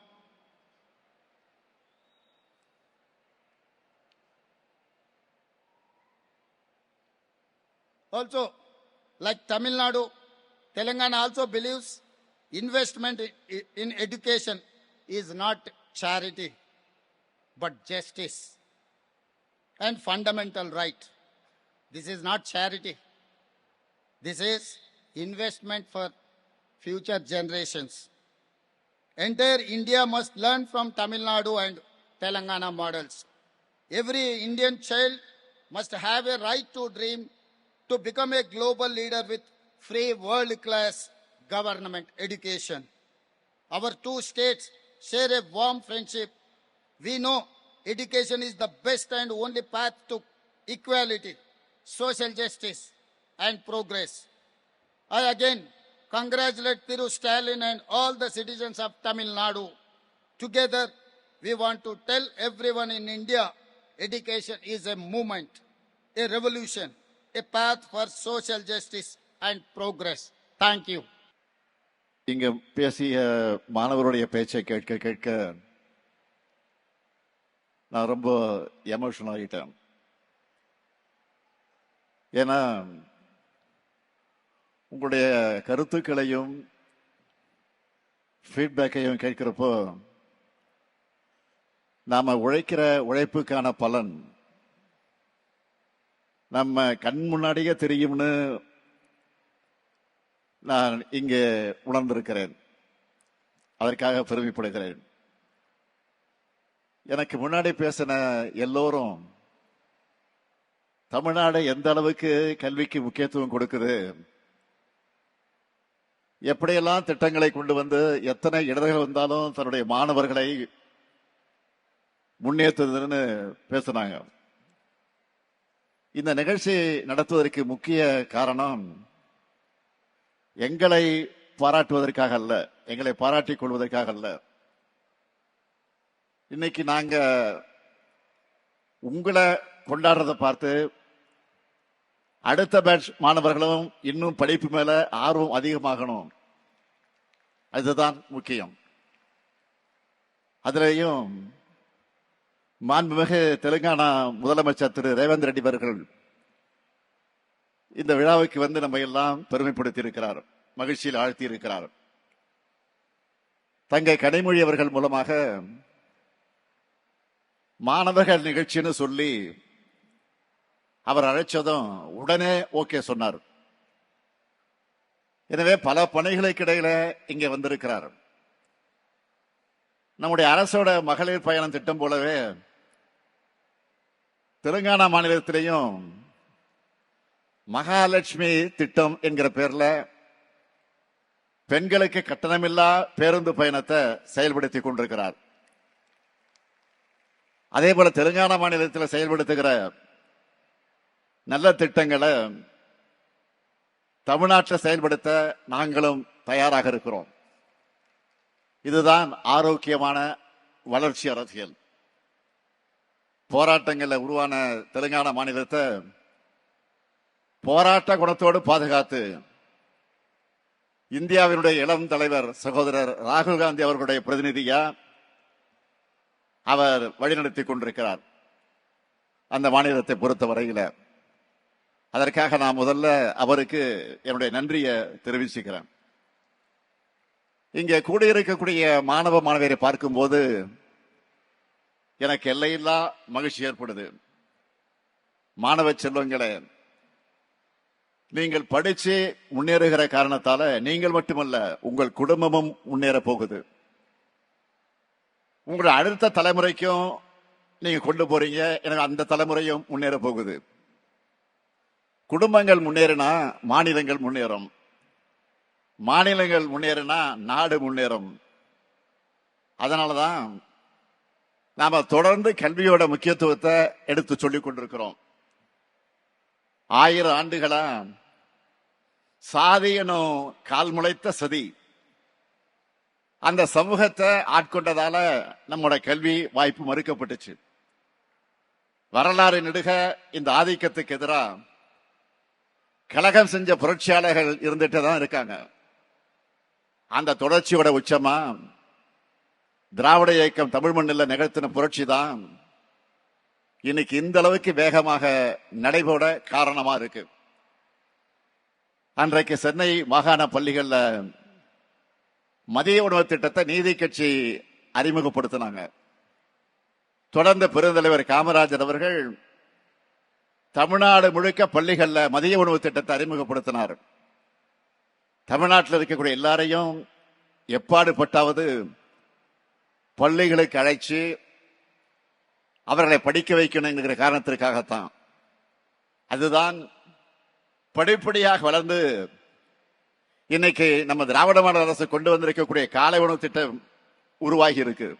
Also, like Tamil Nadu, Telangana also believes investment in education is not charity, but justice and fundamental right. This is not charity. This is investment for future generations. Entire India must learn from Tamil Nadu and Telangana models. Every Indian child must have a right to dream to become a global leader with free world-class government education. Our two states share a warm friendship. We know education is the best and only path to equality, social justice, and progress. I again congratulate Thiru Stalin and all the citizens of Tamil Nadu Together, we want to tell everyone in India, education is a movement, a revolution, a path for social justice and progress. Thank you. இங்க பேசிய மாணவருடைய பேச்சை கேட்க கேட்க நான் ரொம்ப emotional ஆகிட்டேன். ஏன்னா உங்களுடைய கருத்துக்களையும் ஃபீட்பேக்கையும் கேட்கிறப்போ நாம உழைக்கிற உழைப்புக்கான பலன் நம்ம கண் முன்னாடியே தெரியும்னு நான் இங்கே உணர்ந்திருக்கிறேன். அதற்காக பெருமைப்படுகிறேன். எனக்கு முன்னாடி பேசின எல்லோரும் தமிழ்நாடு எந்த அளவுக்கு கல்விக்கு முக்கியத்துவம் கொடுக்குது, எப்படியெல்லாம் திட்டங்களை கொண்டு வந்து எத்தனை இடர்கள் வந்தாலும் தன்னுடைய மாணவர்களை முன்னேற்றுதுன்னு பேசினாங்க. இந்த நிகழ்ச்சி நடத்துவதற்கு முக்கிய காரணம் எங்களை பாராட்டுவதற்காக அல்ல, எங்களை பாராட்டிக் கொள்வதற்காக அல்ல. இன்னைக்கு நாங்க உங்களை கொண்டாடுறதை பார்த்து அடுத்த பேட்ச் மாணவர்களும் இன்னும் படிப்பு மேல ஆர்வம் அதிகமாகணும். அதுதான் முக்கியம். அதுலேயும் மாண்புமிகு தெலுங்கானா முதலமைச்சர் திரு ரேவந்த் ரெட்டி அவர்கள் இந்த விழாவுக்கு வந்து நம்ம எல்லாம் பெருமைப்படுத்தி இருக்கிறார், மகிழ்ச்சியில் ஆழ்த்தி இருக்கிறார். தங்கை கனிமொழி அவர்கள் மூலமாக மாணவர்கள் நிகழ்ச்சின்னு சொல்லி அவர் அழைச்சதும் உடனே ஓகே சொன்னார். எனவே பல பணிகளுக்கு இடையில இங்க வந்திருக்கிறார். நம்முடைய அரசோட மகளிர் பயணம் திட்டம் போலவே தெலுங்கானா மாநிலத்திலையும் மகாலட்சுமி திட்டம் என்கிற பேர்ல பெண்களுக்கு கட்டணமில்லா பேருந்து பயணத்தை செயல்படுத்திக் கொண்டிருக்கிறார். அதே போல தெலுங்கானா மாநிலத்தில் செயல்படுத்துகிற நல்ல திட்டங்களை தமிழ்நாட்டில் செயல்படுத்த நாங்களும் தயாராக இருக்கிறோம். இதுதான் ஆரோக்கியமான வளர்ச்சி அரசியல். போராட்டங்கள்ல உருவான தெலுங்கானா மாநிலத்தை போராட்ட குணத்தோடு பாதுகாத்து இந்தியாவினுடைய இளம் தலைவர் சகோதரர் ராகுல் காந்தி அவர்களுடைய பிரதிநிதியா அவர் வழிநடத்தி கொண்டிருக்கிறார் அந்த மாநிலத்தை பொறுத்த வரையில. அதற்காக நான் முதல்ல அவருக்கு என்னுடைய நன்றியை தெரிவிச்சுக்கிறேன். இங்கே கூடியிருக்கக்கூடிய மாணவ மாணவியரை பார்க்கும்போது எனக்கு எல்லையில்லா மகிழ்ச்சி ஏற்படுது. மாணவ செல்வங்களே, நீங்கள் படிச்சு முன்னேறுகிற காரணத்தால நீங்கள் மட்டுமல்ல உங்கள் குடும்பமும் முன்னேற போகுது. உங்களுடைய அடுத்த தலைமுறைக்கும் நீங்க கொண்டு போறீங்க. எனக்கு அந்த தலைமுறையும் முன்னேற போகுது. குடும்பங்கள் முன்னேறினா மாநிலங்கள் முன்னேறும், மாநிலங்கள் முன்னேறினா நாடு முன்னேறும். அதனாலதான் நாம தொடர்ந்து கல்வியோட முக்கியத்துவத்தை எடுத்து சொல்லிக் கொண்டிருக்கிறோம். 1000 ஆண்டுகளா சாதி எனும் கால் முளைத்த சதி அந்த சமூகத்தை ஆட்கொண்டதால நம்மோட கல்வி வாய்ப்பு மறுக்கப்பட்டுச்சு. வரலாறு நெடுக இந்த ஆதிக்கத்துக்கு எதிராக கலகம் செஞ்ச புரட்சியாளர்கள் இருந்துட்டு தான் இருக்காங்க. அந்த தொடர்ச்சியோட உச்சமா திராவிட இயக்கம் தமிழ் மண்ணில் நிகழ்த்தின புரட்சி தான் இன்னைக்கு இந்த அளவுக்கு வேகமாக நடைபெற காரணமா இருக்கு. அன்றைக்கு சென்னை மாகாண பள்ளிகள்ல மதிய உணவு திட்டத்தை நீதி கட்சி அறிமுகப்படுத்தினாங்க. தொடர்ந்து பெருந்தலைவர் காமராஜர் அவர்கள் தமிழ்நாடு முழுக்க பள்ளிகள்ல மதிய உணவு திட்டத்தை அறிமுகப்படுத்தினார். தமிழ்நாட்டில் இருக்கக்கூடிய எல்லாரையும் எப்பாடுபட்டாவது பள்ளிகளுக்கு அழைச்சு அவர்களை படிக்க வைக்கணும் என்கிற காரணத்திற்காகத்தான். அதுதான் படிப்படியாக வளர்ந்து இன்னைக்கு நம்ம திராவிட மாடல் அரசு கொண்டு வந்திருக்கக்கூடிய காலை உணவு திட்டம் உருவாகி இருக்கு.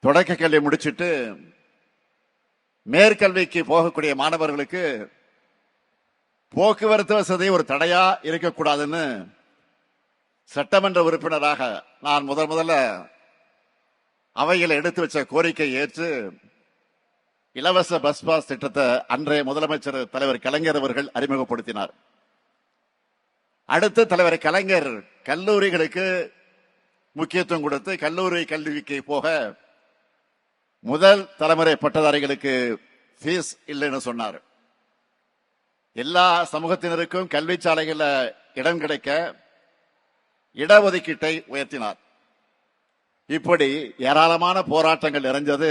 தொடக்க கல்வி முடிச்சுட்டு மேற்கல்விக்கு போகக்கூடிய மாணவர்களுக்கு போக்குவரத்து வசதி ஒரு தடையா இருக்கக்கூடாதுன்னு சட்டமன்ற உறுப்பினராக நான் முதல்ல அவையில் எடுத்து வச்ச கோரிக்கை ஏற்று இலவச பஸ் பாஸ் திட்டத்தை அன்றைய முதலமைச்சர் தலைவர் கலைஞர் அவர்கள் அறிமுகப்படுத்தினார். அடுத்து தலைவர் கலைஞர் கல்லூரிகளுக்கு முக்கியத்துவம் கொடுத்து கல்லூரி கல்விக்கு போக முதல் தலைமுறை பட்டதாரிகளுக்கு ஃபீஸ் இல்லைன்னு சொன்னார். எல்லா சமூகத்தினருக்கும் கல்வி சாலைகள இடம் கிடைக்க இடஒதுக்கீட்டை உயர்த்தினார். இப்படி ஏராளமான போராட்டங்கள் நிறைஞ்சது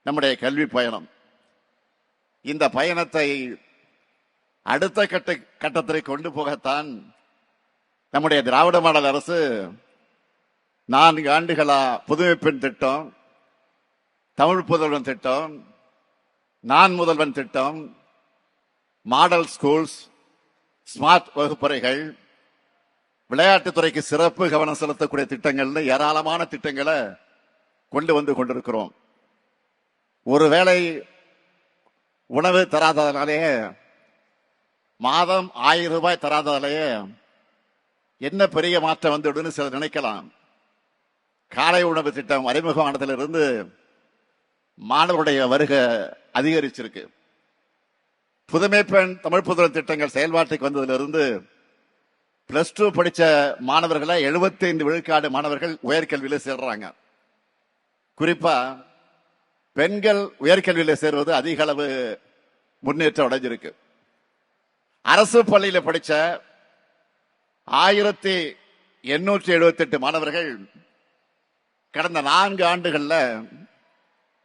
நம்முடைய கல்வி பயணம். இந்த பயணத்தை அடுத்த கட்டத்திற்கு கொண்டு போகத்தான் நம்முடைய திராவிட மாடல் அரசு 4 ஆண்டுகளா புதுமை பெண் திட்டம், தமிழ் புதல்வன் திட்டம், நான் முதல்வன் திட்டம், மாடல் ஸ்கூல்ஸ், ஸ்மார்ட் வகுப்பறைகள், விளையாட்டுத்துறைக்கு சிறப்பு கவனம் செலுத்தக்கூடிய திட்டங்கள்னு ஏராளமான திட்டங்களை கொண்டு வந்து கொண்டிருக்கிறோம். ஒருவேளை உணவு தராததாலேயே, மாதம் 1000 ரூபாய் தராததாலேயே என்ன பெரிய மாற்றம் வந்துடுன்னு சிலர் நினைக்கலாம். காலை உணவு திட்டம் அறிமுகமானதிலிருந்து மாணவருடைய வருகை அதிகரிச்சிருக்கு. புதுமை பெண் தமிழ் புதல்வன் திட்டங்கள் செயல்பாட்டுக்கு வந்ததிலிருந்து +2 படிச்ச மாணவர்களை 75 விழுக்காடு மாணவர்கள் உயர்கல்வியில சேர்றாங்க. குறிப்பா பெண்கள் உயர்கல்வியில சேர்வது அதிக அளவு முன்னேற்றம் அடைஞ்சிருக்கு. அரசு பள்ளியில படிச்ச 1878 மாணவர்கள் கடந்த 4 ஆண்டுகள்ல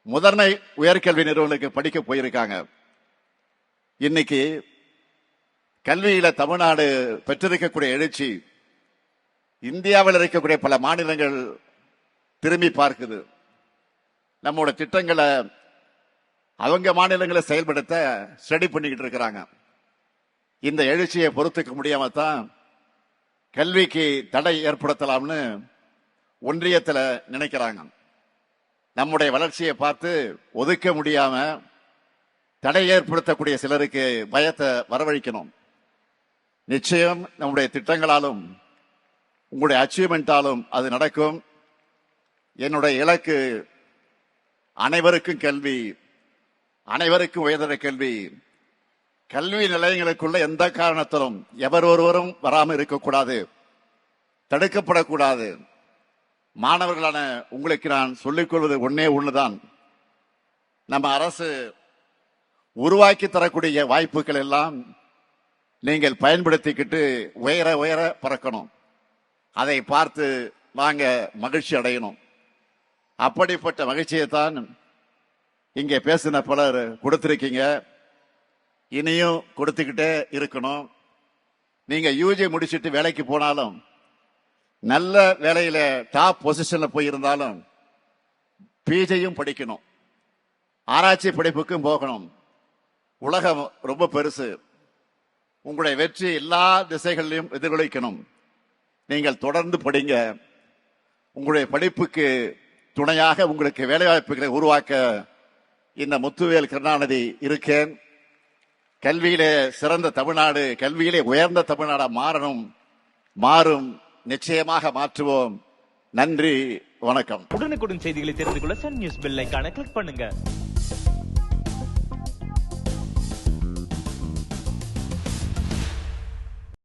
முதன்மை உயர்கல்வி நிறுவனங்களுக்கு படிக்க போயிருக்காங்க. இன்னைக்கு கல்வியில தமிழ்நாடு பெற்றிருக்கக்கூடிய எழுச்சி இந்தியாவில் இருக்கக்கூடிய பல மாநிலங்கள் திரும்பி பார்க்குது. நம்மோட திட்டங்களை அவங்க மாநிலங்களை செயல்படுத்த ஸ்டடி பண்ணிக்கிட்டு இருக்கிறாங்க. இந்த எழுச்சியை பொறுத்துக்க முடியாம தான் கல்விக்கு தடை ஏற்படுத்தலாம்னு ஒன்றியத்தில் நினைக்கிறாங்க. நம்முடைய வளர்ச்சியை பார்த்து ஒதுக்க முடியாம தடை ஏற்படுத்தக்கூடிய சிலருக்கு பயத்தை வரவழைக்கணும். நிச்சயம் நம்முடைய திட்டங்களாலும் உங்களுடைய அச்சீவ்மெண்டாலும் அது நடக்கும். என்னுடைய இலக்கு அனைவருக்கும் கல்வி, அனைவருக்கும் உயர்தர கல்வி. கல்வி நிலையங்களுக்குள்ள எந்த காரணத்திலும் எவர் ஒருவரும் வராமல் இருக்கக்கூடாது, தடுக்கப்படக்கூடாது. மாணவர்களான உங்களுக்கு நான் சொல்லிக் கொள்வது ஒண்ணுதான், நம்ம அரசு உருவாக்கி தரக்கூடிய வாய்ப்புகள் எல்லாம் நீங்கள் பயன்படுத்திக்கிட்டு உயர உயர பறக்கணும். அதை பார்த்து வாங்க மகிழ்ச்சி அடையணும். அப்படிப்பட்ட மகிழ்ச்சியை தான் இங்கே பேசின பலர் கொடுத்திருக்கீங்க, இனியும் கொடுத்துக்கிட்டே இருக்கணும். நீங்க யூஜி முடிச்சுட்டு வேலைக்கு போனாலும், நல்ல வேலையில டாப் பொசிஷன்ல போயிருந்தாலும் பிஜியும் படிக்கணும், ஆராய்ச்சி படிப்புக்கும் போகணும். உலகம் ரொம்ப பெருசு. உங்களுடைய வெற்றி எல்லா திசைகளிலும் எதிரொலிக்கணும். நீங்கள் தொடர்ந்து படிங்க. உங்களுடைய படிப்புக்கு துணையாக உங்களுக்கு வேலைவாய்ப்புகளை உருவாக்க இந்த முத்துவேல் கருணாநிதி இருக்கேன். கல்வியிலே சிறந்த தமிழ்நாடு, கல்வியிலே உயர்ந்த தமிழ்நாடா மாறும். நிச்சயமாக மாற்றுவோம். நன்றி, வணக்கம். உடனுக்குடன் செய்திகளை தெரிந்து கொள்ள சன் நியூஸ் பெல் ஐகானை கிளிக் பண்ணுங்க.